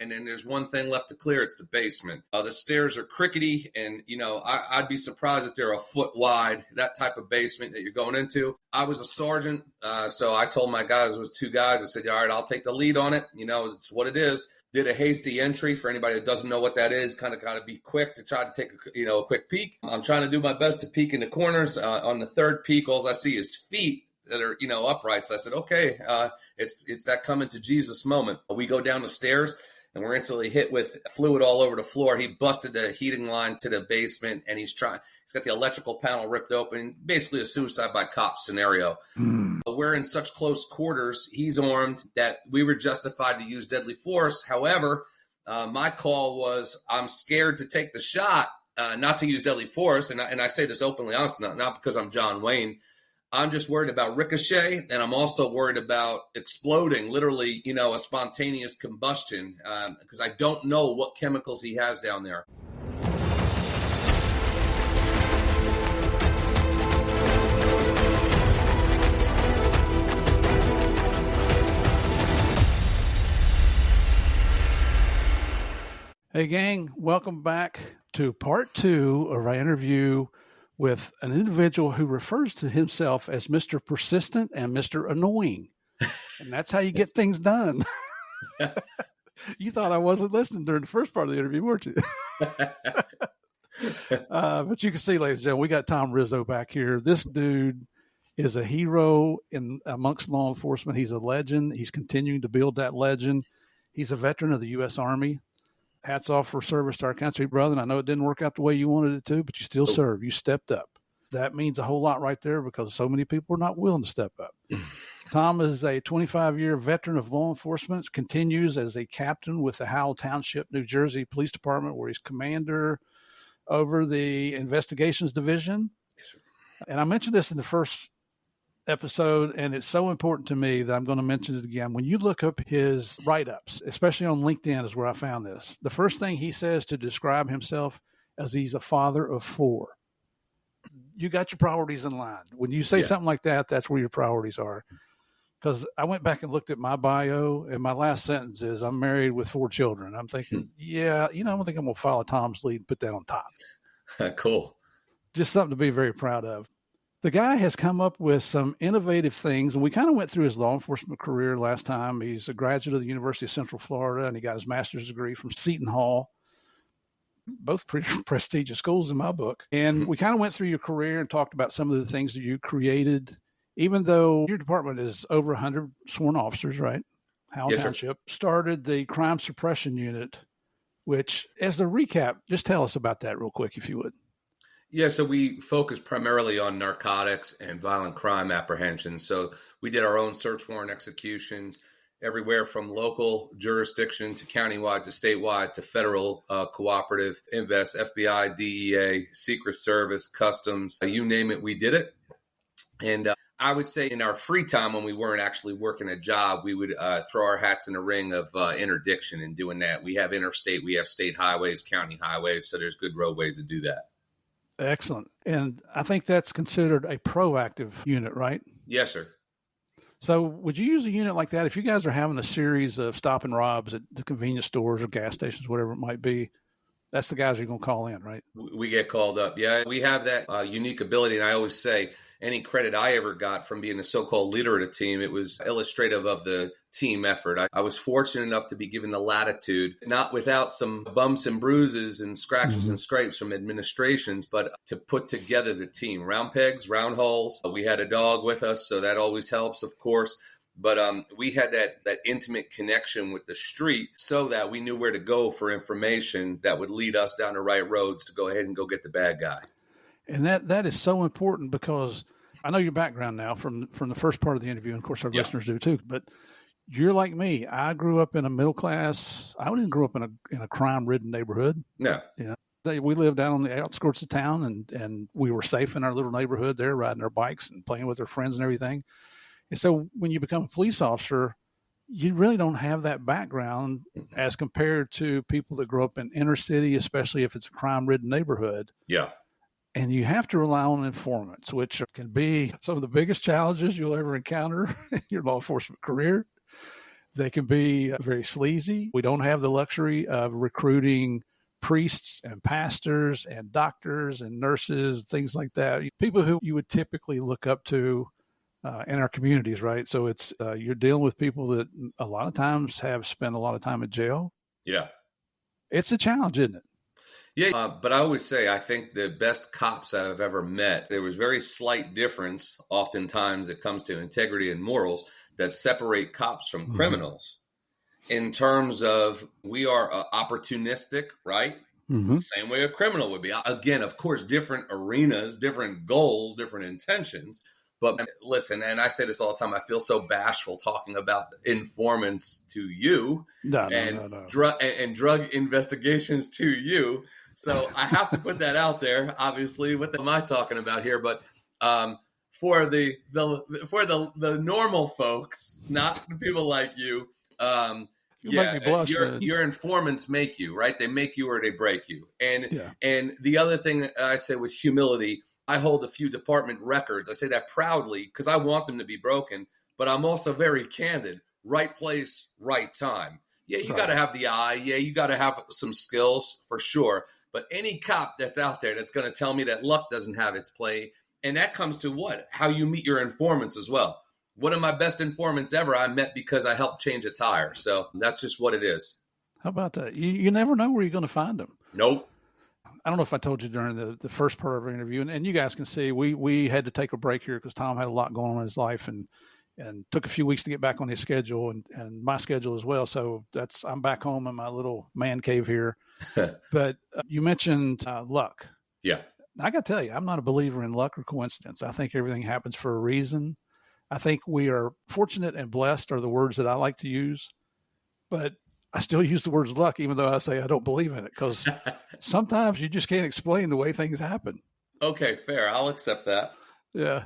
and then there's one thing left to clear. It's the basement. The stairs are crickety, and, I'd be surprised if they're a foot wide, that type of basement that you're going into. I was a sergeant, so I told my guys, it was two guys, I said, all right, I'll take the lead on it. It's what it is. Did a hasty entry. For anybody that doesn't know what that is, kind of be quick to try to take a quick peek. I'm trying to do my best to peek in the corners. On the third peek, all I see is feet that are, upright. So I said, okay, it's that coming to Jesus moment. We go down the stairs and we're instantly hit with fluid all over the floor. He busted the heating line to the basement, and he's got the electrical panel ripped open, basically a suicide by cop scenario. But we're in such close quarters. He's armed that we were justified to use deadly force. However, my call was, I'm scared to take the shot, not to use deadly force. And I say this openly, honestly, not because I'm John Wayne. I'm just worried about ricochet, and I'm also worried about exploding, literally, a spontaneous combustion, because I don't know what chemicals he has down there. Hey, gang, welcome back to part 2 of our interview with an individual who refers to himself as Mr. Persistent and Mr. Annoying. And that's how you get things done. You thought I wasn't listening during the first part of the interview, weren't you? But you can see, ladies and gentlemen, we got Tom Rizzo back here. This dude is a hero amongst law enforcement. He's a legend. He's continuing to build that legend. He's a veteran of the U.S. Army. Hats off for service to our country, brother. And I know it didn't work out the way you wanted it to, but you still served. You stepped up. That means a whole lot right there, because so many people are not willing to step up. Tom is a 25-year veteran of law enforcement, continues as a captain with the Howell Township, New Jersey Police Department, where he's commander over the investigations division. And I mentioned this in the first episode, and it's so important to me that I'm going to mention it again. When you look up his write-ups, especially on LinkedIn is where I found this, the first thing he says to describe himself as he's a father of 4. You got your priorities in line. When you say something like that, that's where your priorities are. Because I went back and looked at my bio, and my last sentence is, I'm married with 4 children. I'm thinking, I don't think I'm going to follow Tom's lead and put that on top. Cool. Just something to be very proud of. The guy has come up with some innovative things, and we kind of went through his law enforcement career last time. He's a graduate of the University of Central Florida, and he got his master's degree from Seton Hall, both pretty prestigious schools in my book. And we kind of went through your career and talked about some of the things that you created, even though your department is over 100 sworn officers, right? Howell Township started the crime suppression unit, which, as a recap, just tell us about that real quick, if you would. Yeah, so we focus primarily on narcotics and violent crime apprehension. So we did our own search warrant executions, everywhere from local jurisdiction to countywide to statewide to federal cooperative, invest, FBI, DEA, Secret Service, Customs, you name it, we did it. And I would say in our free time, when we weren't actually working a job, we would throw our hats in the ring of interdiction and doing that. We have interstate, we have state highways, county highways, so there's good roadways to do that. Excellent. And I think that's considered a proactive unit, right? Yes, sir. So would you use a unit like that if you guys are having a series of stop and robs at the convenience stores or gas stations, whatever it might be? That's the guys you're going to call in, right? We get called up. Yeah, we have that unique ability. And I always say any credit I ever got from being a so-called leader of the team, it was illustrative of the team effort. I was fortunate enough to be given the latitude, not without some bumps and bruises and scratches and scrapes from administrations, but to put together the team. Round pegs, round holes. We had a dog with us, so that always helps, of course. But we had that intimate connection with the street so that we knew where to go for information that would lead us down the right roads to go ahead and go get the bad guy. And that is so important, because I know your background now from the first part of the interview, and of course our listeners do too, but you're like me. I grew up in a middle class. I didn't grow up in a crime-ridden neighborhood. No. We lived out on the outskirts of town, and we were safe in our little neighborhood there, riding our bikes and playing with our friends and everything. And so when you become a police officer, you really don't have that background as compared to people that grow up in inner city, especially if it's a crime-ridden neighborhood. Yeah. And you have to rely on informants, which can be some of the biggest challenges you'll ever encounter in your law enforcement career. They can be very sleazy. We don't have the luxury of recruiting priests and pastors and doctors and nurses, things like that. People who you would typically look up to in our communities, right? So it's you're dealing with people that a lot of times have spent a lot of time in jail. Yeah. It's a challenge, isn't it? Yeah, but I always say I think the best cops I've ever met, there was very slight difference. Oftentimes it comes to integrity and morals that separate cops from criminals in terms of we are opportunistic, right? Same way a criminal would be. Again, of course, different arenas, different goals, different intentions. But listen, and I say this all the time, I feel so bashful talking about informants to you and drug investigations to you. So I have to put that out there, obviously. What am I talking about here? But for the normal folks, not the people like you, make me blush, your informants make you, right? They make you or they break you. And the other thing I say with humility, I hold a few department records. I say that proudly because I want them to be broken, but I'm also very candid. Right place, right time. Yeah, you got to have the eye. Yeah, you got to have some skills for sure. But any cop that's out there that's going to tell me that luck doesn't have its play, and that comes to what? How you meet your informants as well. One of my best informants ever I met because I helped change a tire. So that's just what it is. How about that? You never know where you're going to find them. Nope. I don't know if I told you during the first part of our interview, and you guys can see we had to take a break here because Tom had a lot going on in his life and took a few weeks to get back on his schedule and my schedule as well. So I'm back home in my little man cave here. But you mentioned luck. Yeah. I got to tell you, I'm not a believer in luck or coincidence. I think everything happens for a reason. I think we are fortunate and blessed are the words that I like to use, but I still use the words luck, even though I say I don't believe in it, because sometimes you just can't explain the way things happen. Okay, fair. I'll accept that. Yeah.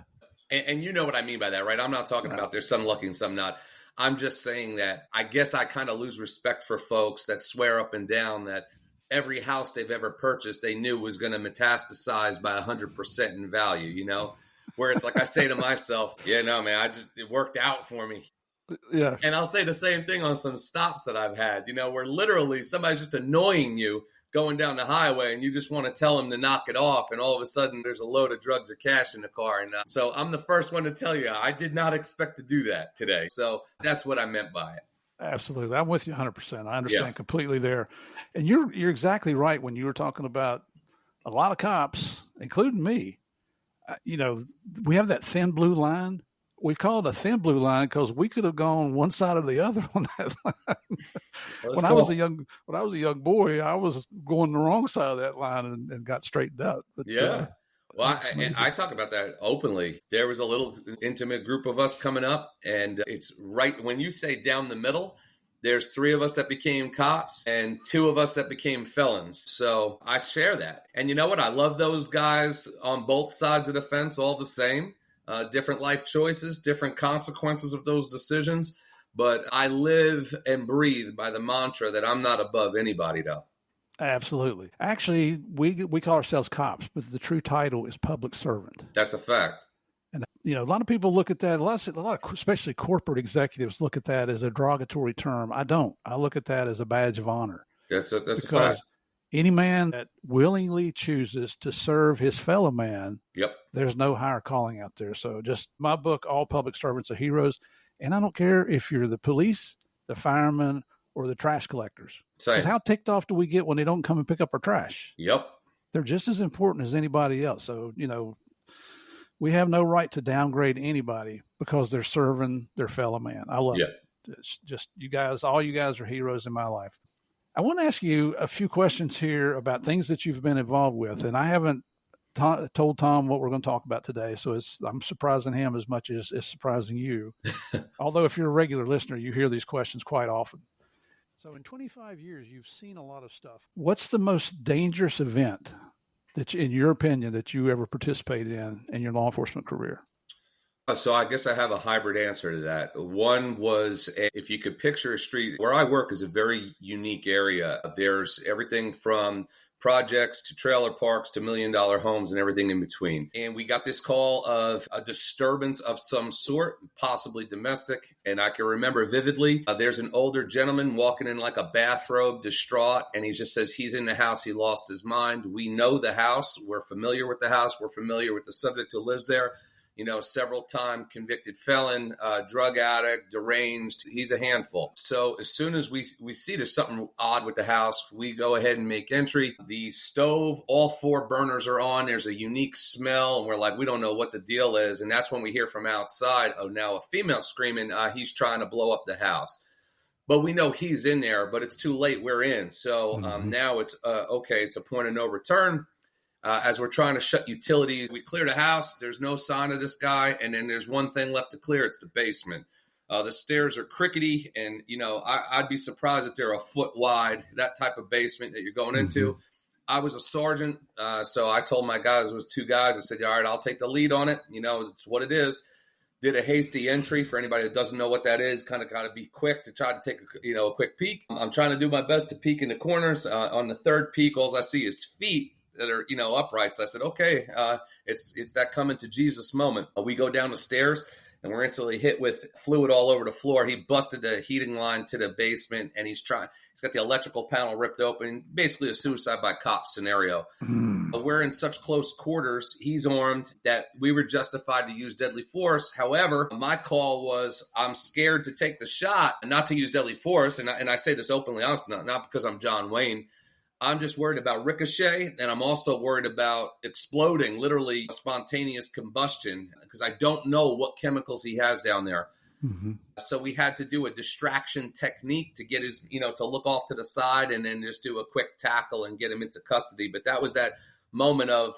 And you know what I mean by that, right? I'm not talking about there's some lucky and some not. I'm just saying that I guess I kind of lose respect for folks that swear up and down that every house they've ever purchased they knew was going to metastasize by 100% in value, you know? Where it's like I say to myself, yeah, no, man, it worked out for me. Yeah. And I'll say the same thing on some stops that I've had, you know, where literally somebody's just annoying you going down the highway and you just want to tell them to knock it off. And all of a sudden there's a load of drugs or cash in the car. And so I'm the first one to tell you, I did not expect to do that today. So that's what I meant by it. Absolutely. I'm with you 100%. I understand completely there. And you're exactly right when you were talking about a lot of cops, including me. You know, we have that thin blue line. We call it a thin blue line because we could have gone one side or the other on that line. When I was a young boy, I was going the wrong side of that line and got straightened out. But, well, I talk about that openly. There was a little intimate group of us coming up, and it's right when you say down the middle, there's 3 of us that became cops and 2 of us that became felons. So I share that. And you know what? I love those guys on both sides of the fence all the same. Different life choices, different consequences of those decisions. But I live and breathe by the mantra that I'm not above anybody, though. Absolutely. Actually, we call ourselves cops, but the true title is public servant. That's a fact. And, you know, a lot of people look at that, a lot of especially corporate executives look at that as a derogatory term. I don't. I look at that as a badge of honor. That's a fact. Any man that willingly chooses to serve his fellow man, there's no higher calling out there. So just my book, All Public Servants Are Heroes. And I don't care if you're the police, the firemen, or the trash collectors. Because how ticked off do we get when they don't come and pick up our trash? Yep. They're just as important as anybody else. So, you know, we have no right to downgrade anybody because they're serving their fellow man. I love it. It's just you guys, all you guys are heroes in my life. I want to ask you a few questions here about things that you've been involved with. And I haven't told Tom what we're going to talk about today. So I'm surprising him as much as it's surprising you. Although if you're a regular listener, you hear these questions quite often. So in 25 years, you've seen a lot of stuff. What's the most dangerous event that, in your opinion, that you ever participated in your law enforcement career? So I guess I have a hybrid answer to that. One was, if you could picture a street where I work is a very unique area. There's everything from projects to trailer parks to $1 million homes and everything in between. And we got this call of a disturbance of some sort, possibly domestic. And I can remember vividly, there's an older gentleman walking in like a bathrobe, distraught. And he just says he's in the house. He lost his mind. We know the house. We're familiar with the house. We're familiar with the subject who lives there. Several time convicted felon, drug addict, deranged. He's a handful. So as soon as we see there's something odd with the house, we go ahead and make entry. The stove, all 4 burners are on. There's a unique smell. And we're like, we don't know what the deal is. And that's when we hear from outside, oh, now a female screaming, he's trying to blow up the house. But we know he's in there, but it's too late. We're in. So now it's, okay, it's a point of no return. As we're trying to shut utilities, we clear the house. There's no sign of this guy. And then there's one thing left to clear. It's the basement. The stairs are crickety. And, I'd be surprised if they're a foot wide, that type of basement that you're going into. I was a sergeant. So I told my guys, it was 2 guys. I said, all right, I'll take the lead on it. It's what it is. Did a hasty entry. For anybody that doesn't know what that is, kind of got to be quick to try to take a quick peek. I'm trying to do my best to peek in the corners. On the third peek, all I see is feet that are, upright. So I said, okay, it's that coming to Jesus moment. We go down the stairs and we're instantly hit with fluid all over the floor. He busted the heating line to the basement and he's got the electrical panel ripped open, basically a suicide by cop scenario. But we're in such close quarters. He's armed that we were justified to use deadly force. However, my call was, I'm scared to take the shot and not to use deadly force. And I say this openly, honestly, not because I'm John Wayne. I'm just worried about ricochet, and I'm also worried about exploding, literally spontaneous combustion, because I don't know what chemicals he has down there. So we had to do a distraction technique to get his, to look off to the side and then just do a quick tackle and get him into custody. But that was that moment of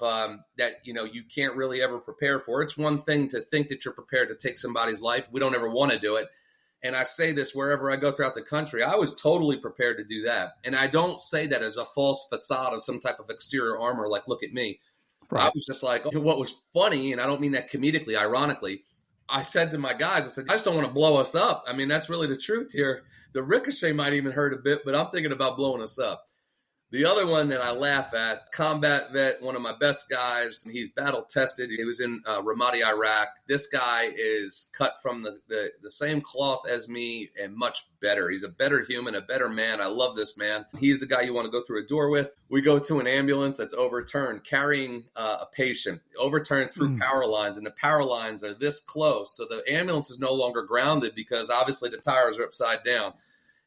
that, you can't really ever prepare for. It's one thing to think that you're prepared to take somebody's life. We don't ever want to do it. And I say this wherever I go throughout the country, I was totally prepared to do that. And I don't say that as a false facade of some type of exterior armor, like, look at me. Right. I was just like, what was funny, and I don't mean that comedically, ironically, I said to my guys, I said, I just don't want to blow us up. I mean, that's really the truth here. The ricochet might even hurt a bit, but I'm thinking about blowing us up. The other one that I laugh at, combat vet, one of my best guys. He's battle tested. He was in Ramadi, Iraq. This guy is cut from the same cloth as me and much better. He's a better human, a better man. I love this man. He's the guy you want to go through a door with. We go to an ambulance that's overturned, carrying a patient, overturned through power lines, and the power lines are this close. So the ambulance is no longer grounded because obviously the tires are upside down.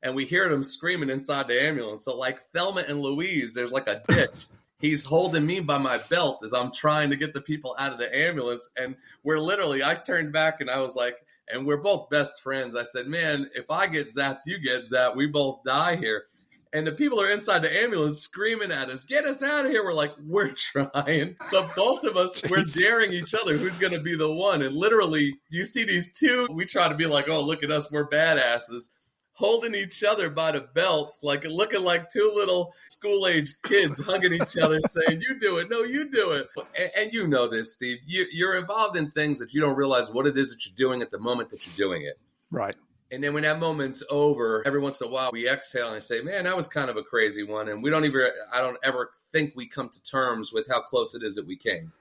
And we hear them screaming inside the ambulance. So like Thelma and Louise, there's like a ditch. He's holding me by my belt as I'm trying to get the people out of the ambulance. And I turned back and I was like, and we're both best friends. I said, man, if I get zapped, you get zapped. We both die here. And the people are inside the ambulance screaming at us, get us out of here. We're like, we're trying. But both of us, we're daring each other who's going to be the one. And literally, you see these two, we try to be like, oh, look at us, we're badasses, holding each other by the belts, like looking like 2 little school-aged kids hugging each other, saying, you do it, no, you do it. And you know this, Steve. You're involved in things that you don't realize what it is that you're doing at the moment that you're doing it. Right. And then when that moment's over, every once in a while we exhale and I say, man, that was kind of a crazy one. And I don't ever think we come to terms with how close it is that we came.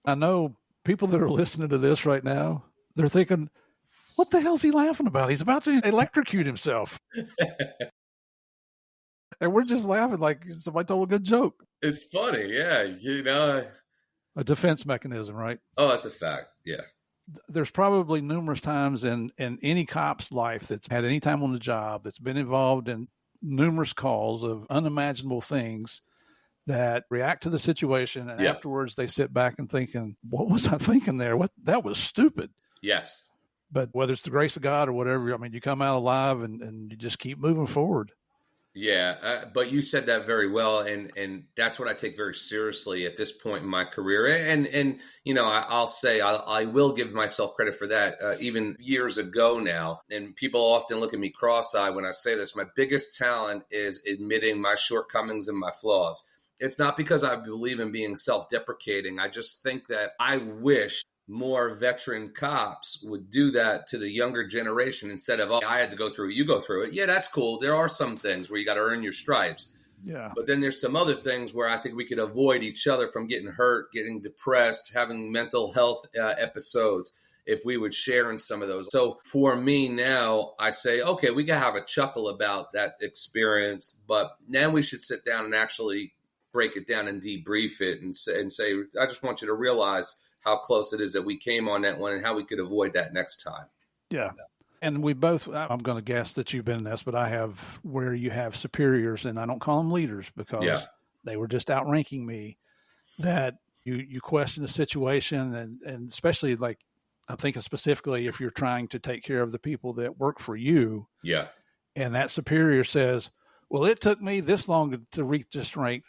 I know people that are listening to this right now, they're thinking, what the hell's he laughing about? He's about to electrocute himself. And we're just laughing like somebody told a good joke. It's funny. Yeah. A defense mechanism, right? Oh, that's a fact. Yeah. There's probably numerous times in any cop's life that's had any time on the job that's been involved in numerous calls of unimaginable things that react to the situation. And afterwards they sit back and thinking, what was I thinking there? That was stupid. Yes. But whether it's the grace of God or whatever, I mean, you come out alive and you just keep moving forward. Yeah, but you said that very well, and that's what I take very seriously at this point in my career. And I'll say I will give myself credit for that. Even years ago now, and people often look at me cross-eyed when I say this. My biggest talent is admitting my shortcomings and my flaws. It's not because I believe in being self-deprecating. I just think that I wish more veteran cops would do that to the younger generation instead of, oh, I had to go through it, you go through it. Yeah, that's cool. There are some things where you got to earn your stripes. Yeah. But then there's some other things where I think we could avoid each other from getting hurt, getting depressed, having mental health episodes if we would share in some of those. So for me now, I say, okay, we can have a chuckle about that experience, but now we should sit down and actually break it down and debrief it and say, I just want you to realize how close it is that we came on that one and how we could avoid that next time. Yeah. And we both, I'm going to guess that you've been in this, but I have where you have superiors, and I don't call them leaders because they were just outranking me, that you question the situation. And especially like, I'm thinking specifically if you're trying to take care of the people that work for you. Yeah. And that superior says, well, it took me this long to reach this rank.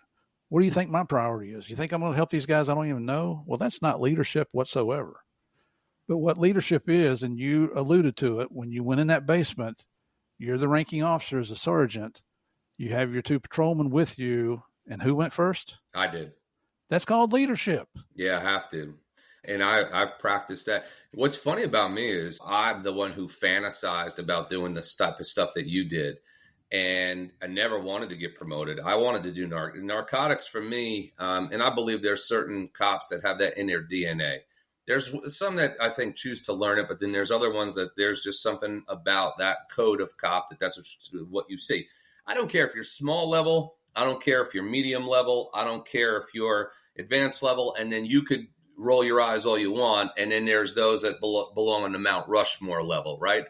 What do you think my priority is? You think I'm going to help these guys I don't even know? Well, that's not leadership whatsoever. But what leadership is, and you alluded to it, when you went in that basement, you're the ranking officer as a sergeant. You have your two patrolmen with you. And who went first? I did. That's called leadership. Yeah, I have to. And I've practiced that. What's funny about me is I'm the one who fantasized about doing the type of stuff that you did. And I never wanted to get promoted. I wanted to do narcotics for me. And I believe there's certain cops that have that in their DNA. There's some that I think choose to learn it, but then there's other ones that there's just something about that code of cop that's what you see. I don't care if you're small level. I don't care if you're medium level. I don't care if you're advanced level. And then you could roll your eyes all you want. And then there's those that belong on the Mount Rushmore level, right?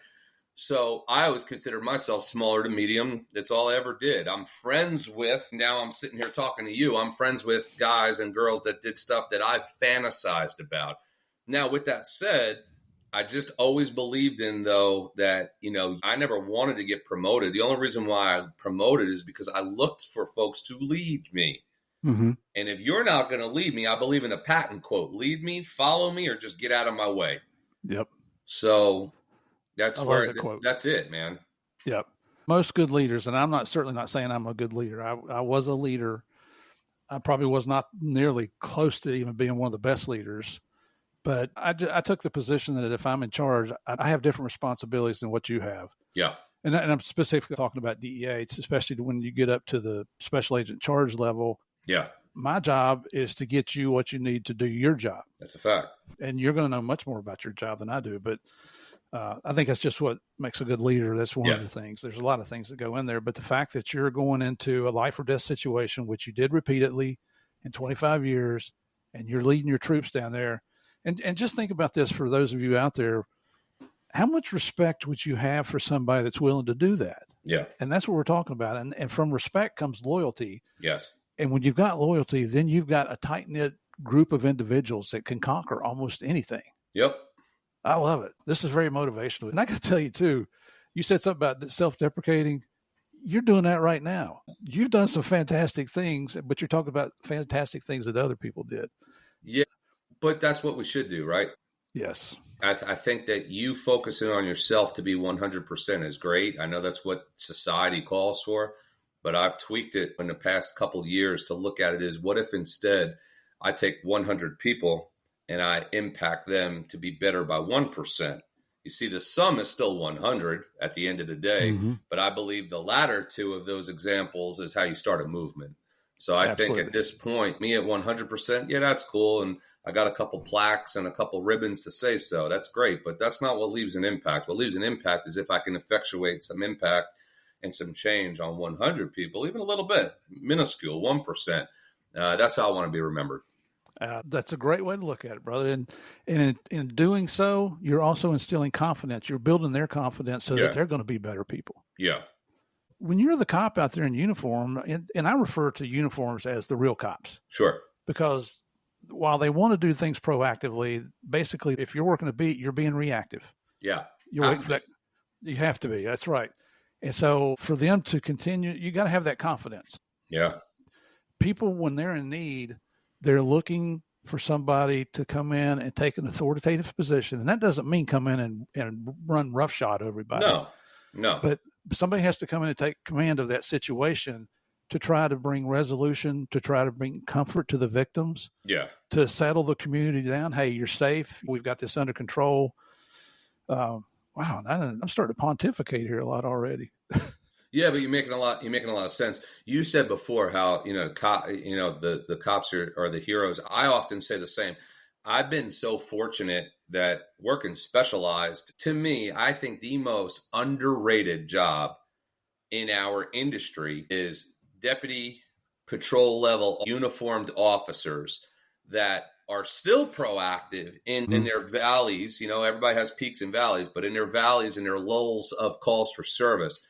So I always considered myself smaller to medium. That's all I ever did. I'm friends with, now I'm sitting here talking to you, I'm friends with guys and girls that did stuff that I fantasized about. Now, with that said, I just always believed in, though, that, I never wanted to get promoted. The only reason why I promoted is because I looked for folks to lead me. Mm-hmm. And if you're not going to lead me, I believe in a Patton quote, lead me, follow me, or just get out of my way. Yep. So that's that's it, man. Yep. Most good leaders, and I'm certainly not saying I'm a good leader. I was a leader. I probably was not nearly close to even being one of the best leaders. But I took the position that if I'm in charge, I have different responsibilities than what you have. Yeah. And I'm specifically talking about DEA, especially when you get up to the special agent charge level. Yeah. My job is to get you what you need to do your job. That's a fact. And you're going to know much more about your job than I do. But I think that's just what makes a good leader. That's one of the things. There's a lot of things that go in there. But the fact that you're going into a life or death situation, which you did repeatedly in 25 years, and you're leading your troops down there. And just think about this for those of you out there. How much respect would you have for somebody that's willing to do that? Yeah. And that's what we're talking about. And from respect comes loyalty. Yes. And when you've got loyalty, then you've got a tight-knit group of individuals that can conquer almost anything. Yep. I love it. This is very motivational. And I got to tell you, too, you said something about self-deprecating. You're doing that right now. You've done some fantastic things, but you're talking about fantastic things that other people did. Yeah. But that's what we should do, right? Yes. I think that you focusing on yourself to be 100% is great. I know that's what society calls for, but I've tweaked it in the past couple of years to look at it as, what if instead I take 100 people and I impact them to be better by 1%? You see, the sum is still 100 at the end of the day, but I believe the latter two of those examples is how you start a movement. So I think at this point, me at 100%, yeah, that's cool. And I got a couple plaques and a couple ribbons to say so. That's great. But that's not what leaves an impact. What leaves an impact is if I can effectuate some impact and some change on 100 people, even a little bit, minuscule, 1%. That's how I want to be remembered. That's a great way to look at it, brother. And in doing so, you're also instilling confidence. You're building their confidence so that they're going to be better people. Yeah. When you're the cop out there in uniform, and I refer to uniforms as the real cops. Sure. Because while they want to do things proactively, basically, if you're working a beat, you're being reactive. Yeah. You have to be. That's right. And so for them to continue, you got to have that confidence. Yeah. People, when they're in need, they're looking for somebody to come in and take an authoritative position. And that doesn't mean come in and run roughshod everybody. No. But somebody has to come in and take command of that situation to try to bring resolution, to try to bring comfort to the victims, to settle the community down. Hey, you're safe. We've got this under control. Wow, I'm starting to pontificate here a lot already. Yeah, but you're making a lot of sense. You said before how, the cops are the heroes. I often say the same. I've been so fortunate that working specialized, to me, I think the most underrated job in our industry is deputy patrol level uniformed officers that are still proactive in their valleys. You know, everybody has peaks and valleys, but in their valleys and their lulls of calls for service.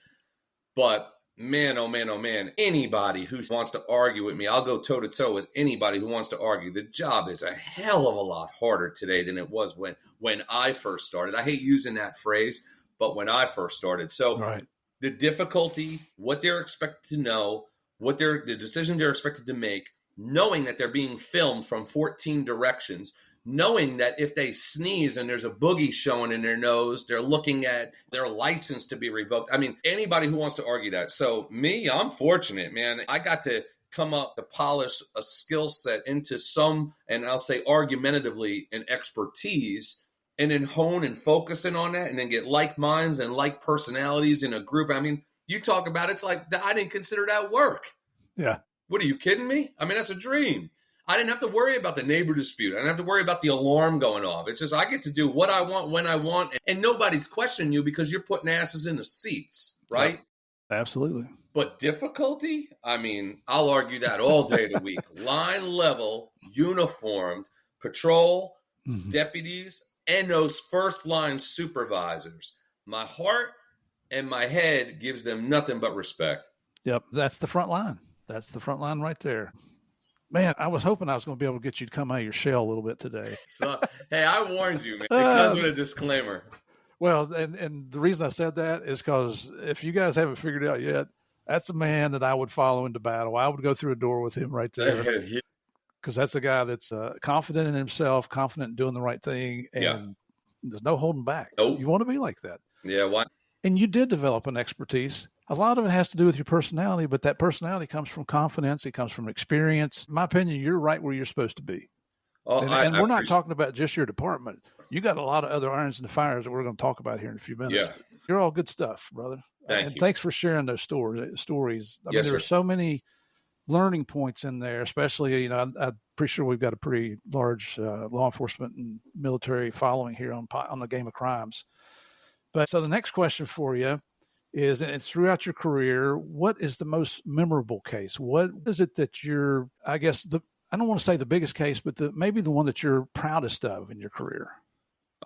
But man, oh man, oh man, anybody who wants to argue with me, I'll go toe to toe with anybody who wants to argue. The job is a hell of a lot harder today than it was when I first started. I hate using that phrase, but when I first started. So Right. the difficulty, what they're expected to know, the decision they're expected to make, knowing that they're being filmed from 14 directions, knowing that if they sneeze and there's a boogie showing in their nose, they're looking at their license to be revoked. I mean, anybody who wants to argue that. So me, I'm fortunate, man. I got to come up to polish a skill set into some, and I'll say argumentatively, an expertise, and then hone and focus in on that, and then get like minds and like personalities in a group. I mean, you talk about it's like I didn't consider that work. Yeah. What, are you kidding me? I mean, that's a dream. I didn't have to worry about the neighbor dispute. I didn't have to worry about the alarm going off. It's just I get to do what I want when I want, and nobody's questioning you because you're putting asses in the seats, right? Yeah, absolutely. But difficulty? I mean, I'll argue that all day of the week. Line level, uniformed, patrol, deputies, and those first line supervisors. My heart and my head gives them nothing but respect. Yep. That's the front line. That's the front line right there. Man, I was hoping I was going to be able to get you to come out of your shell a little bit today. So, hey, I warned you, man. It comes with a disclaimer. Well, and the reason I said that is because if you guys haven't figured it out yet, that's a man that I would follow into battle. I would go through a door with him right there. Because that's a guy that's confident in himself, confident in doing the right thing, and there's no holding back. Nope. You want to be like that. Yeah, why? And you did develop an expertise. A lot of it has to do with your personality, but that personality comes from confidence. It comes from experience. In my opinion, you're right where you're supposed to be. Oh, and we're not talking about just your department. You got a lot of other irons in the fires that we're going to talk about here in a few minutes. Yeah. You're all good stuff, brother. Thank you. Thanks for sharing those stories. I mean, there are so many learning points in there, especially, I'm pretty sure we've got a pretty large law enforcement and military following here on the Game of Crimes. But so the next question for you is, and throughout your career, what is the most memorable case? What is it that you're, I guess, I don't want to say the biggest case, but maybe the one that you're proudest of in your career?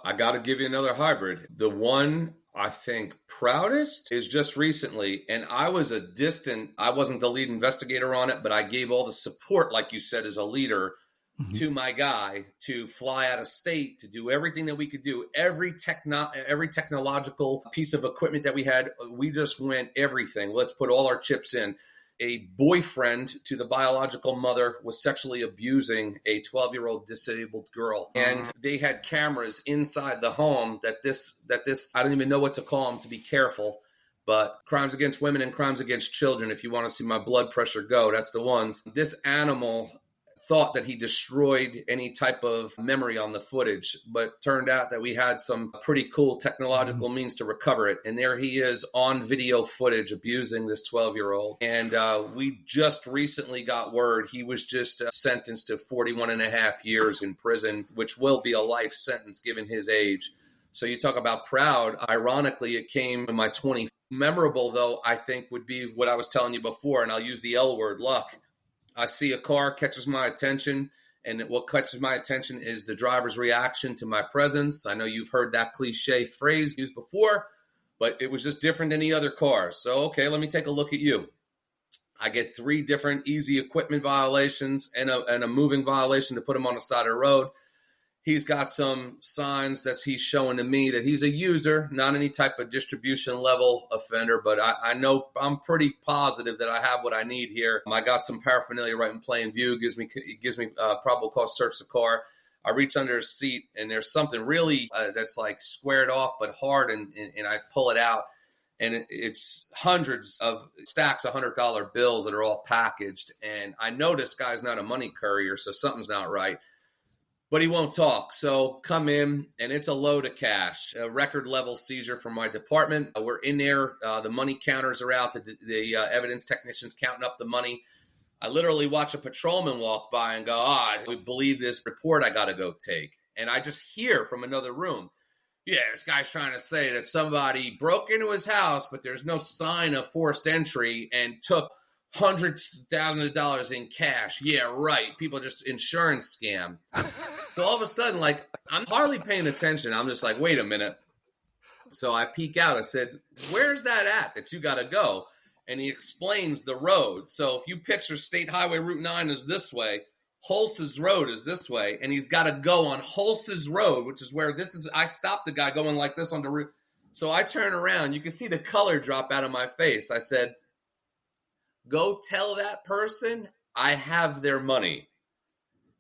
I got to give you another hybrid. The one I think proudest is just recently, and I wasn't the lead investigator on it, but I gave all the support, like you said, as a leader to my guy to fly out of state, to do everything that we could do. Every technological piece of equipment that we had, we just went everything. Let's put all our chips in. A boyfriend to the biological mother was sexually abusing a 12-year-old disabled girl. And they had cameras inside the home that this, I don't even know what to call them, to be careful, but crimes against women and crimes against children. If you want to see my blood pressure go, that's the ones. This animal thought that he destroyed any type of memory on the footage, but turned out that we had some pretty cool technological means to recover it. And there he is on video footage abusing this 12-year-old. And we just recently got word he was just sentenced to 41 and a half years in prison, which will be a life sentence given his age. So you talk about proud. Ironically, it came in my 20s. Memorable, though, I think would be what I was telling you before, and I'll use the L word, luck. I see a car, catches my attention, and what catches my attention is the driver's reaction to my presence. I know you've heard that cliche phrase used before, but it was just different than any other car. So, okay, let me take a look at you. I get 3 different easy equipment violations and a moving violation to put him on the side of the road. He's got some signs that he's showing to me that he's a user, not any type of distribution level offender, but I know I'm pretty positive that I have what I need here. I got some paraphernalia right in plain view. It gives me probable cause to search the car. I reach under his seat, and there's something really that's like squared off but hard, and I pull it out. And it's hundreds of stacks of $100 bills that are all packaged. And I know this guy's not a money courier, so something's not right. but he won't talk. So come in, and it's a load of cash, a record level seizure from my department. We're in there. The money counters are out. The evidence technicians counting up the money. I literally watch a patrolman walk by and go, I believe this report I got to go take. And I just hear from another room, yeah, this guy's trying to say that somebody broke into his house, but there's no sign of forced entry and took hundreds of thousands of dollars in cash. Yeah, right. People just insurance scam. So all of a sudden, like, I'm hardly paying attention. I'm just like, wait a minute. So I peek out. I said, where's that at that you got to go? And he explains the road. So if you picture State Highway Route 9 is this way, Hols's Road is this way, and he's got to go on Hols's Road, which is where this is. I stopped the guy going like this on the route. So I turn around. You can see the color drop out of my face. I said, go tell that person I have their money.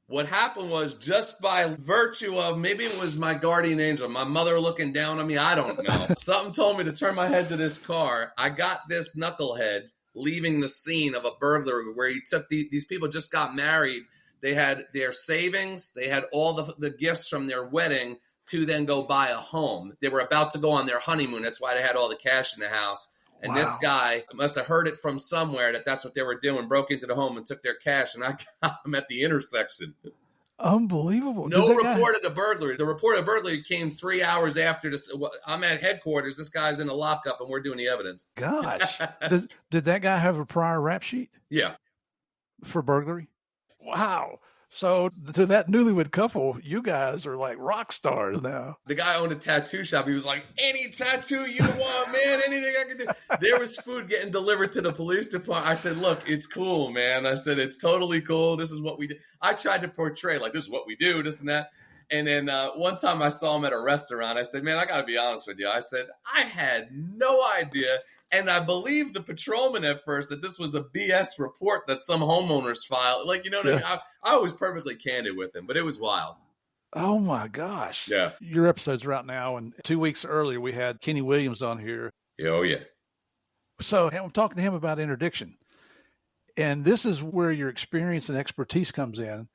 What happened was, just by virtue of, maybe it was my guardian angel, my mother looking down on me, I don't know. Something told me to turn my head to this car. I got this knucklehead leaving the scene of a burglary where he took these people just got married. They had their savings. They had all the gifts from their wedding to then go buy a home. They were about to go on their honeymoon. That's why they had all the cash in the house. And wow. This guy must have heard it from somewhere that's what they were doing, broke into the home and took their cash. And I got him at the intersection. Unbelievable. No report of the burglary. The report of burglary came 3 hours after this. I'm at headquarters. This guy's in a lockup and we're doing the evidence. Gosh. Did that guy have a prior rap sheet? Yeah. For burglary? Wow. So to that newlywed couple, you guys are like rock stars now. The guy owned a tattoo shop. He was like, any tattoo you want, man, anything I can do. There was food getting delivered to the police department. I said, look, it's cool, man. I said, it's totally cool. This is what we do. I tried to portray like, this is what we do, this and that. And then one time I saw him at a restaurant. I said, man, I got to be honest with you. I said, I had no idea. And I believed the patrolman at first that this was a BS report that some homeowners filed. Like, you know what I mean? I was perfectly candid with him, but it was wild. Oh, my gosh. Yeah. Your episodes are out now. And 2 weeks earlier, we had Kenny Williams on here. Oh, yeah. So I'm talking to him about interdiction. And this is where your experience and expertise comes in.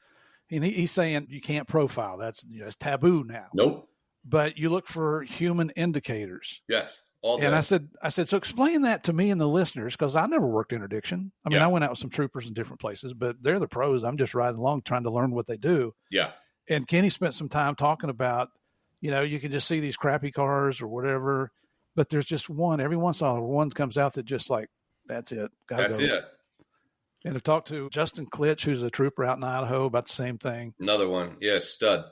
And he's saying you can't profile. That's it's taboo now. Nope. But you look for human indicators. Yes. And I said, so explain that to me and the listeners, because I never worked interdiction. I mean, I went out with some troopers in different places, but they're the pros. I'm just riding along trying to learn what they do. Yeah. And Kenny spent some time talking about, you can just see these crappy cars or whatever, but there's just one. Every once in a while, one comes out that just like, that's it. That's it. And I've talked to Justin Klitsch, who's a trooper out in Idaho, about the same thing. Another one. Yeah, stud.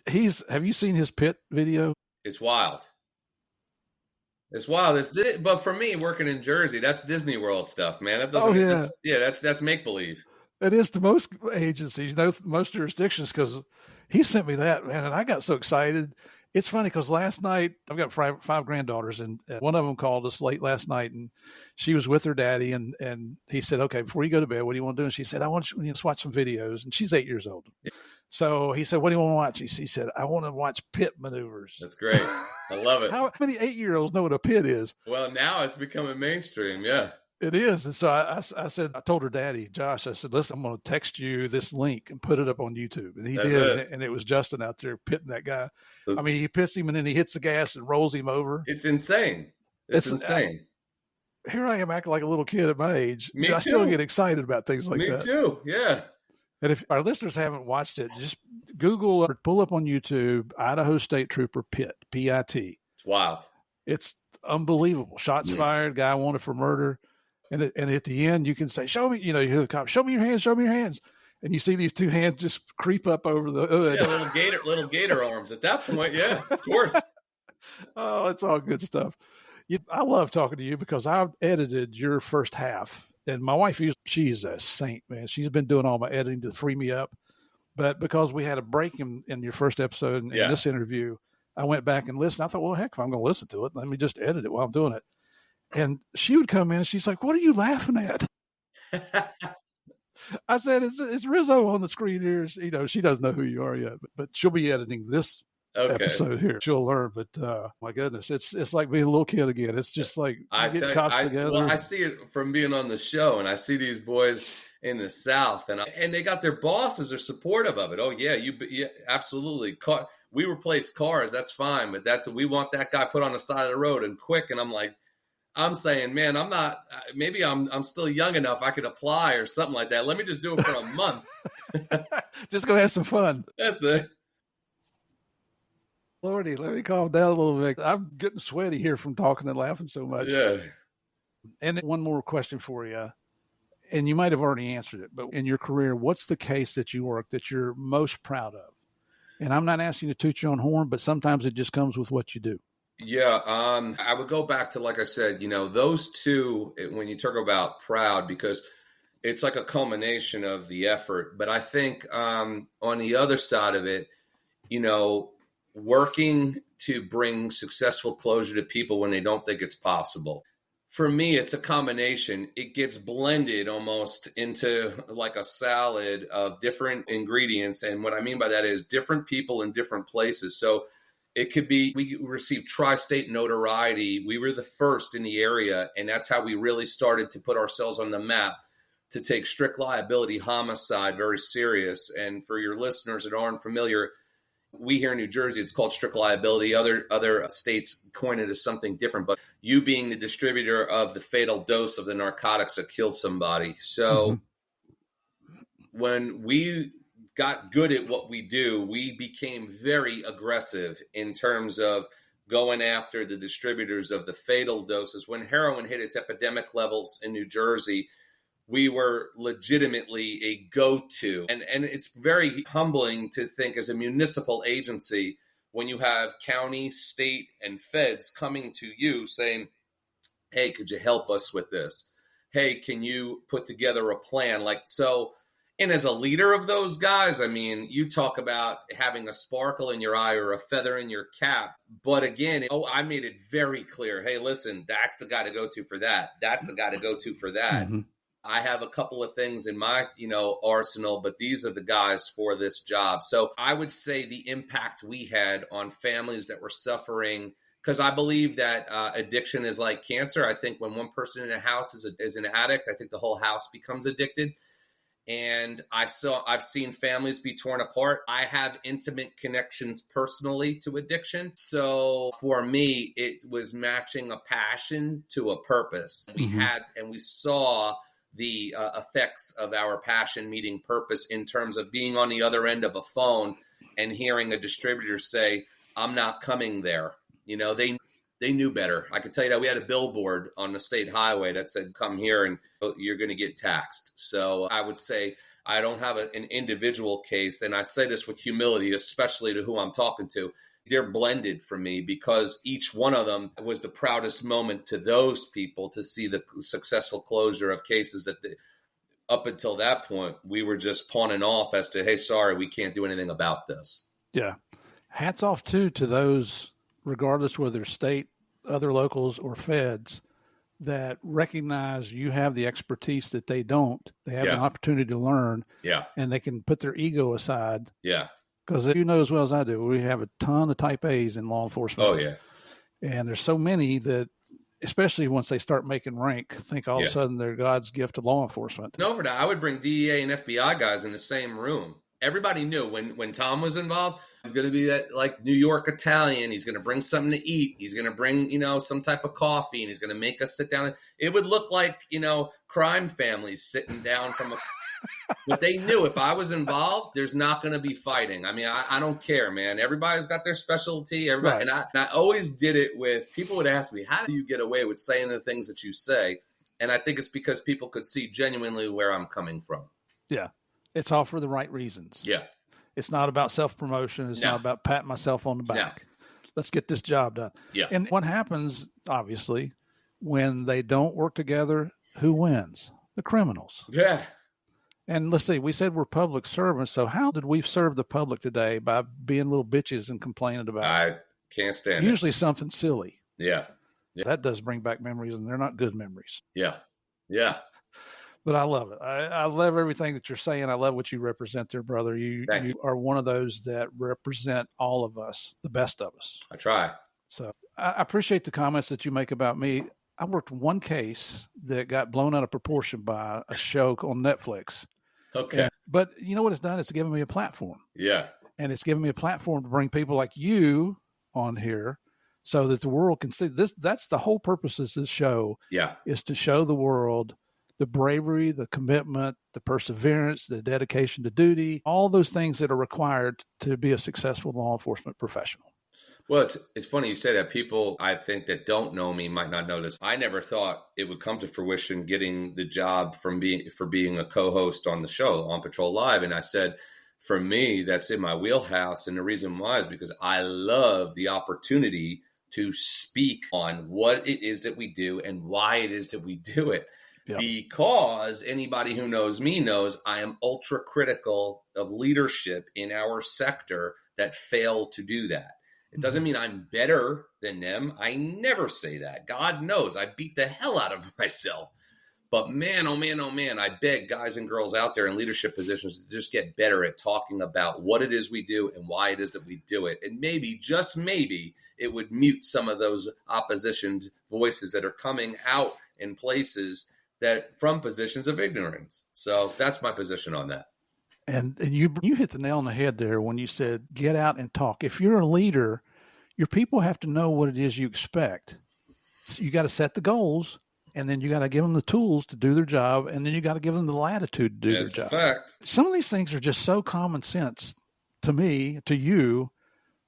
Have you seen his pit video? It's wild. It's wild. But for me, working in Jersey, that's Disney World stuff, man. That doesn't, that's make believe. It is to most agencies, most jurisdictions, because he sent me that, man, and I got so excited. It's funny because last night I've got five granddaughters, and one of them called us late last night, and she was with her daddy, and he said, "Okay, before you go to bed, what do you want to do?" And she said, "I want you to watch some videos." And she's 8 years old. Yeah. So he said, "What do you want to watch?" He said, "I want to watch pit maneuvers." That's great. I love it. How many 8-year-olds know what a pit is? Well, now it's becoming mainstream. Yeah. It is. And so I told her daddy, Josh, I said, listen, I'm going to text you this link and put it up on YouTube. And he did. And it was Justin out there pitting that guy. I mean, he pits him and then he hits the gas and rolls him over. It's insane. It's insane. Here I am acting like a little kid at my age. Me too. I still get excited about things like that. Me too. Yeah. And if our listeners haven't watched it, just Google or pull up on YouTube, Idaho State Trooper Pit, P-I-T. It's wild. It's unbelievable. Shots fired, guy wanted for murder. And at the end, you can say, show me, you hear the cop, show me your hands. And you see these two hands just creep up over the hood. Yeah, little gator arms at that point. Yeah, of course. Oh, it's all good stuff. I love talking to you because I've edited your first half. And my wife, she's a saint, man. She's been doing all my editing to free me up. But because we had a break in your first episode and in this interview, I went back and listened. I thought, well, heck, if I'm going to listen to it, let me just edit it while I'm doing it. And she would come in and she's like, what are you laughing at? I said, it's Rizzo on the screen here. She doesn't know who you are yet, but she'll be editing this episode here. She'll learn. But my goodness, it's like being a little kid again. It's just like getting cops together. Well, I see it from being on the show, and I see these boys, in the South, and they got their bosses are supportive of it. Oh yeah, yeah, absolutely. We replace cars, that's fine, but we want that guy put on the side of the road and quick. And I'm like, I'm saying, man, I'm not. Maybe I'm still young enough. I could apply or something like that. Let me just do it for a month. Just go have some fun. That's it. Lordy, let me calm down a little bit. I'm getting sweaty here from talking and laughing so much. Yeah. And one more question for you, and you might have already answered it, but in your career, what's the case that you work that you're most proud of? And I'm not asking you to toot your own horn, but sometimes it just comes with what you do. Yeah, I would go back to, like I said, those two, when you talk about proud, because it's like a culmination of the effort. But I think on the other side of it, working to bring successful closure to people when they don't think it's possible. For me, it's a combination. It gets blended almost into like a salad of different ingredients. And what I mean by that is different people in different places. So it could be, we received tri-state notoriety. We were the first in the area, and that's how we really started to put ourselves on the map to take strict liability homicide very serious. And for your listeners that aren't familiar, we here in New Jersey, it's called strict liability. Other states coin it as something different, but you being the distributor of the fatal dose of the narcotics that killed somebody. So when we got good at what we do, we became very aggressive in terms of going after the distributors of the fatal doses. When heroin hit its epidemic levels in New Jersey, we were legitimately a go-to. And it's very humbling to think as a municipal agency, when you have county, state, and feds coming to you saying, hey, could you help us with this? Hey, can you put together a plan? And as a leader of those guys, I mean, you talk about having a sparkle in your eye or a feather in your cap. But again, I made it very clear. Hey, listen, that's the guy to go to for that. That's the guy to go to for that. Mm-hmm. I have a couple of things in my, arsenal, but these are the guys for this job. So I would say the impact we had on families that were suffering, because I believe that addiction is like cancer. I think when one person in a house is an addict, I think the whole house becomes addicted. And I've seen families be torn apart. I have intimate connections personally to addiction. So for me, it was matching a passion to a purpose. Mm-hmm. We saw the effects of our passion meeting purpose in terms of being on the other end of a phone and hearing a distributor say, I'm not coming there. They knew better. I could tell you that we had a billboard on the state highway that said, come here and you're going to get taxed. So I would say I don't have an individual case. And I say this with humility, especially to who I'm talking to. They're blended for me because each one of them was the proudest moment to those people to see the successful closure of cases that up until that point, we were just pawning off as to, hey, sorry, we can't do anything about this. Yeah. Hats off, too, to those, regardless whether state, other locals, or feds, that recognize you have the expertise that they don't. They have an opportunity to learn. Yeah. And they can put their ego aside. Yeah. Because you know as well as I do, we have a ton of type A's in law enforcement. Oh, yeah. And there's so many that, especially once they start making rank, think all of a sudden they're God's gift to law enforcement. No, for that, I would bring DEA and FBI guys in the same room. Everybody knew when Tom was involved, he's going to be that like New York Italian. He's going to bring something to eat. He's going to bring, some type of coffee, and he's going to make us sit down. It would look like, crime families sitting down from a... But they knew if I was involved, there's not going to be fighting. I mean, I don't care, man. Everybody's got their specialty. Everybody, right. And I always did it with, people would ask me, how do you get away with saying the things that you say? And I think it's because people could see genuinely where I'm coming from. Yeah. It's all for the right reasons. Yeah. It's not about self-promotion. It's not about patting myself on the back. No. Let's get this job done. Yeah. And what happens, obviously, when they don't work together, who wins? The criminals. Yeah. And let's see, we said we're public servants. So how did we serve the public today by being little bitches and complaining about it? I can't stand Usually something silly. Yeah. That does bring back memories, and they're not good memories. Yeah. Yeah. But I love it. I love everything that you're saying. I love what you represent there, brother. You are one of those that represent all of us, the best of us. I try. So I appreciate the comments that you make about me. I worked one case that got blown out of proportion by a show on Netflix. Okay. But you know what it's done? It's given me a platform. Yeah. And it's given me a platform to bring people like you on here so that the world can see this. That's the whole purpose of this show. Yeah. Is to show the world the bravery, the commitment, the perseverance, the dedication to duty, all those things that are required to be a successful law enforcement professional. Well, it's funny you say that. People, I think, that don't know me might not know this. I never thought it would come to fruition getting the job for being a co-host on the show, On Patrol Live. And I said, for me, that's in my wheelhouse. And the reason why is because I love the opportunity to speak on what it is that we do and why it is that we do it. Yep. Because anybody who knows me knows I am ultra critical of leadership in our sector that fail to do that. It doesn't mean I'm better than them. I never say that. God knows I beat the hell out of myself. But man, oh man, oh man, I beg guys and girls out there in leadership positions to just get better at talking about what it is we do and why it is that we do it. And maybe, just maybe, it would mute some of those opposition voices that are coming out in places that from positions of ignorance. So that's my position on that. And you hit the nail on the head there when you said, get out and talk. If you're a leader, your people have to know what it is you expect. So you got to set the goals, and then you got to give them the tools to do their job, and then you got to give them the latitude to do their job. Fact. Some of these things are just so common sense to me, to you,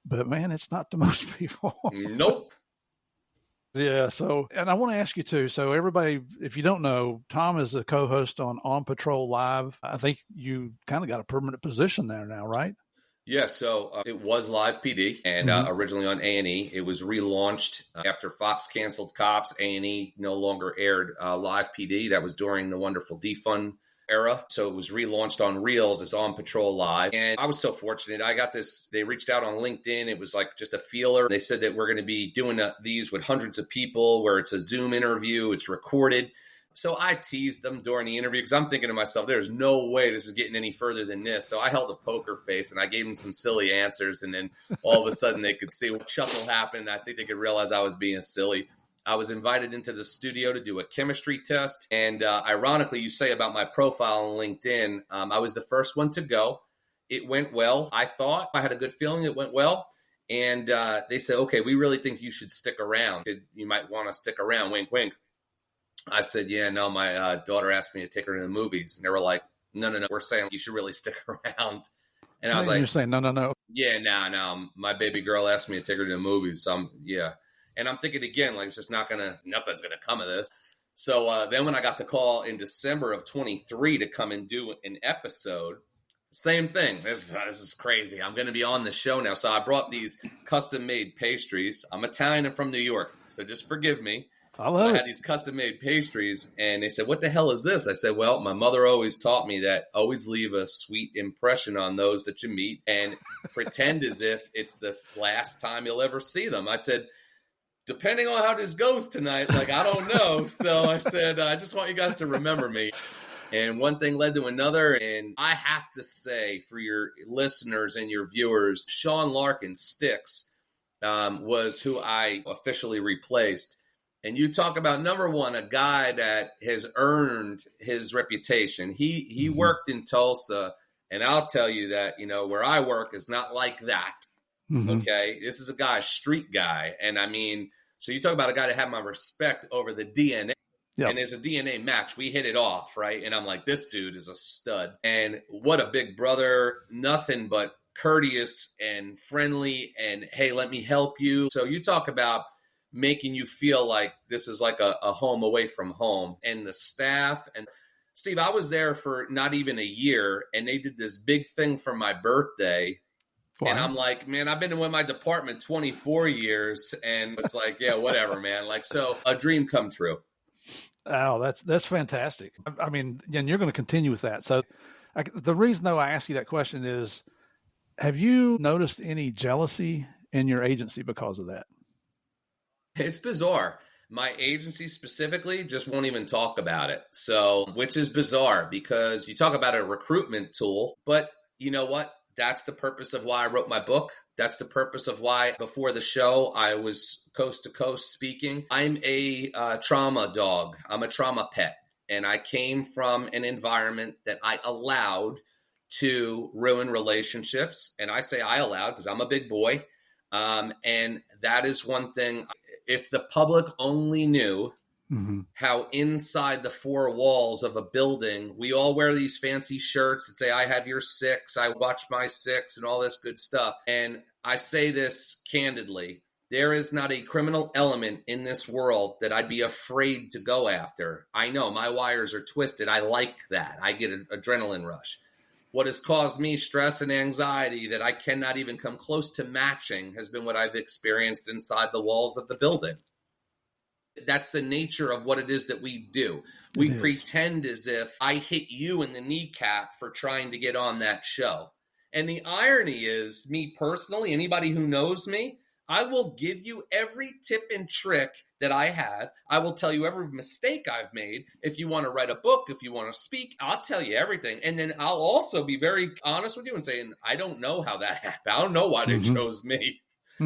but man, it's not to most people. Nope. Yeah. So, and I want to ask you too. So everybody, if you don't know, Tom is a co-host on Patrol Live. I think you kind of got a permanent position there now, right? Yeah. So it was Live PD and originally on A&E. It was relaunched after Fox canceled Cops. A&E no longer aired Live PD. That was during the wonderful defund era. So it was relaunched on Reels. It's On Patrol Live. And I was so fortunate. I got this. They reached out on LinkedIn. It was like just a feeler. They said that we're going to be doing these with hundreds of people where it's a Zoom interview. It's recorded. So I teased them during the interview because I'm thinking to myself, there's no way this is getting any further than this. So I held a poker face and I gave them some silly answers. And then all of a sudden they could see what chuckle happened. I think they could realize I was being silly. I was invited into the studio to do a chemistry test. And ironically, you say about my profile on LinkedIn, I was the first one to go. It went well. I thought I had a good feeling it went well. And they said, okay, we really think you should stick around. You might want to stick around, wink, wink. I said, yeah, no, my daughter asked me to take her to the movies. And they were like, no, we're saying you should really stick around. And I was like, you're saying, no. Yeah, no. My baby girl asked me to take her to the movies. So yeah. And I'm thinking again, like, it's just nothing's going to come of this. So then when I got the call in December of 23 to come and do an episode, same thing. This is crazy. I'm going to be on the show now. So I brought these custom made pastries. I'm Italian and from New York, so just forgive me. I had these custom made pastries and they said, what the hell is this? I said, well, my mother always taught me that always leave a sweet impression on those that you meet and pretend as if it's the last time you'll ever see them. I said, depending on how this goes tonight, like, I don't know. So I said, I just want you guys to remember me. And one thing led to another. And I have to say, for your listeners and your viewers, Sean Larkin Sticks was who I officially replaced. And you talk about, number one, a guy that has earned his reputation. He worked in Tulsa. And I'll tell you that, where I work is not like that. Okay, this is a guy, street guy. And I mean, so you talk about a guy that had my respect over the DNA. Yep. And there's a DNA match. We hit it off, right? And I'm like, this dude is a stud. And what a big brother, nothing but courteous and friendly and, hey, let me help you. So you talk about making you feel like this is like a home away from home. And the staff. And Steve, I was there for not even a year, and they did this big thing for my birthday. Wow. And I'm like, man, I've been with my department 24 years. And it's like, yeah, whatever, man. Like, so a dream come true. Oh, that's fantastic. I mean, and you're going to continue with that. So the reason, though, I ask you that question is, have you noticed any jealousy in your agency because of that? It's bizarre. My agency specifically just won't even talk about it. So, which is bizarre because you talk about a recruitment tool, but you know what? That's the purpose of why I wrote my book. That's the purpose of why before the show, I was coast to coast speaking. I'm a trauma dog. I'm a trauma pet. And I came from an environment that I allowed to ruin relationships. And I say I allowed because I'm a big boy. And that is one thing. If the public only knew how inside the four walls of a building, we all wear these fancy shirts that say, I have your six, I watch my six, and all this good stuff. And I say this candidly. There is not a criminal element in this world that I'd be afraid to go after. I know my wires are twisted. I like that. I get an adrenaline rush. What has caused me stress and anxiety that I cannot even come close to matching has been what I've experienced inside the walls of the building. That's the nature of what it is that we do. We pretend as if I hit you in the kneecap for trying to get on that show. And the irony is, me personally, anybody who knows me, I will give you every tip and trick that I have. I will tell you every mistake I've made. If you want to write a book, if you want to speak, I'll tell you everything. And then I'll also be very honest with you and saying, I don't know how that happened. I don't know why they chose me.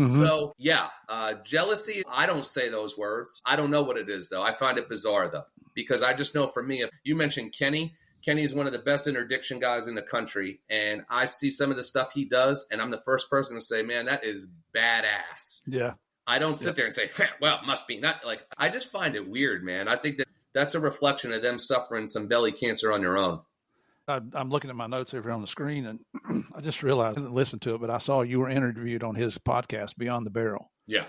So, yeah, jealousy, I don't say those words. I don't know what it is, though. I find it bizarre, though, because I just know for me, if you mentioned Kenny is one of the best interdiction guys in the country. And I see some of the stuff he does, and I'm the first person to say, man, that is badass. Yeah. I don't sit there and say, well, it must be not. Like, I just find it weird, man. I think that's a reflection of them suffering some belly cancer on their own. I'm looking at my notes over on the screen, and I just realized I didn't listen to it, but I saw you were interviewed on his podcast, Beyond the Barrel. Yeah.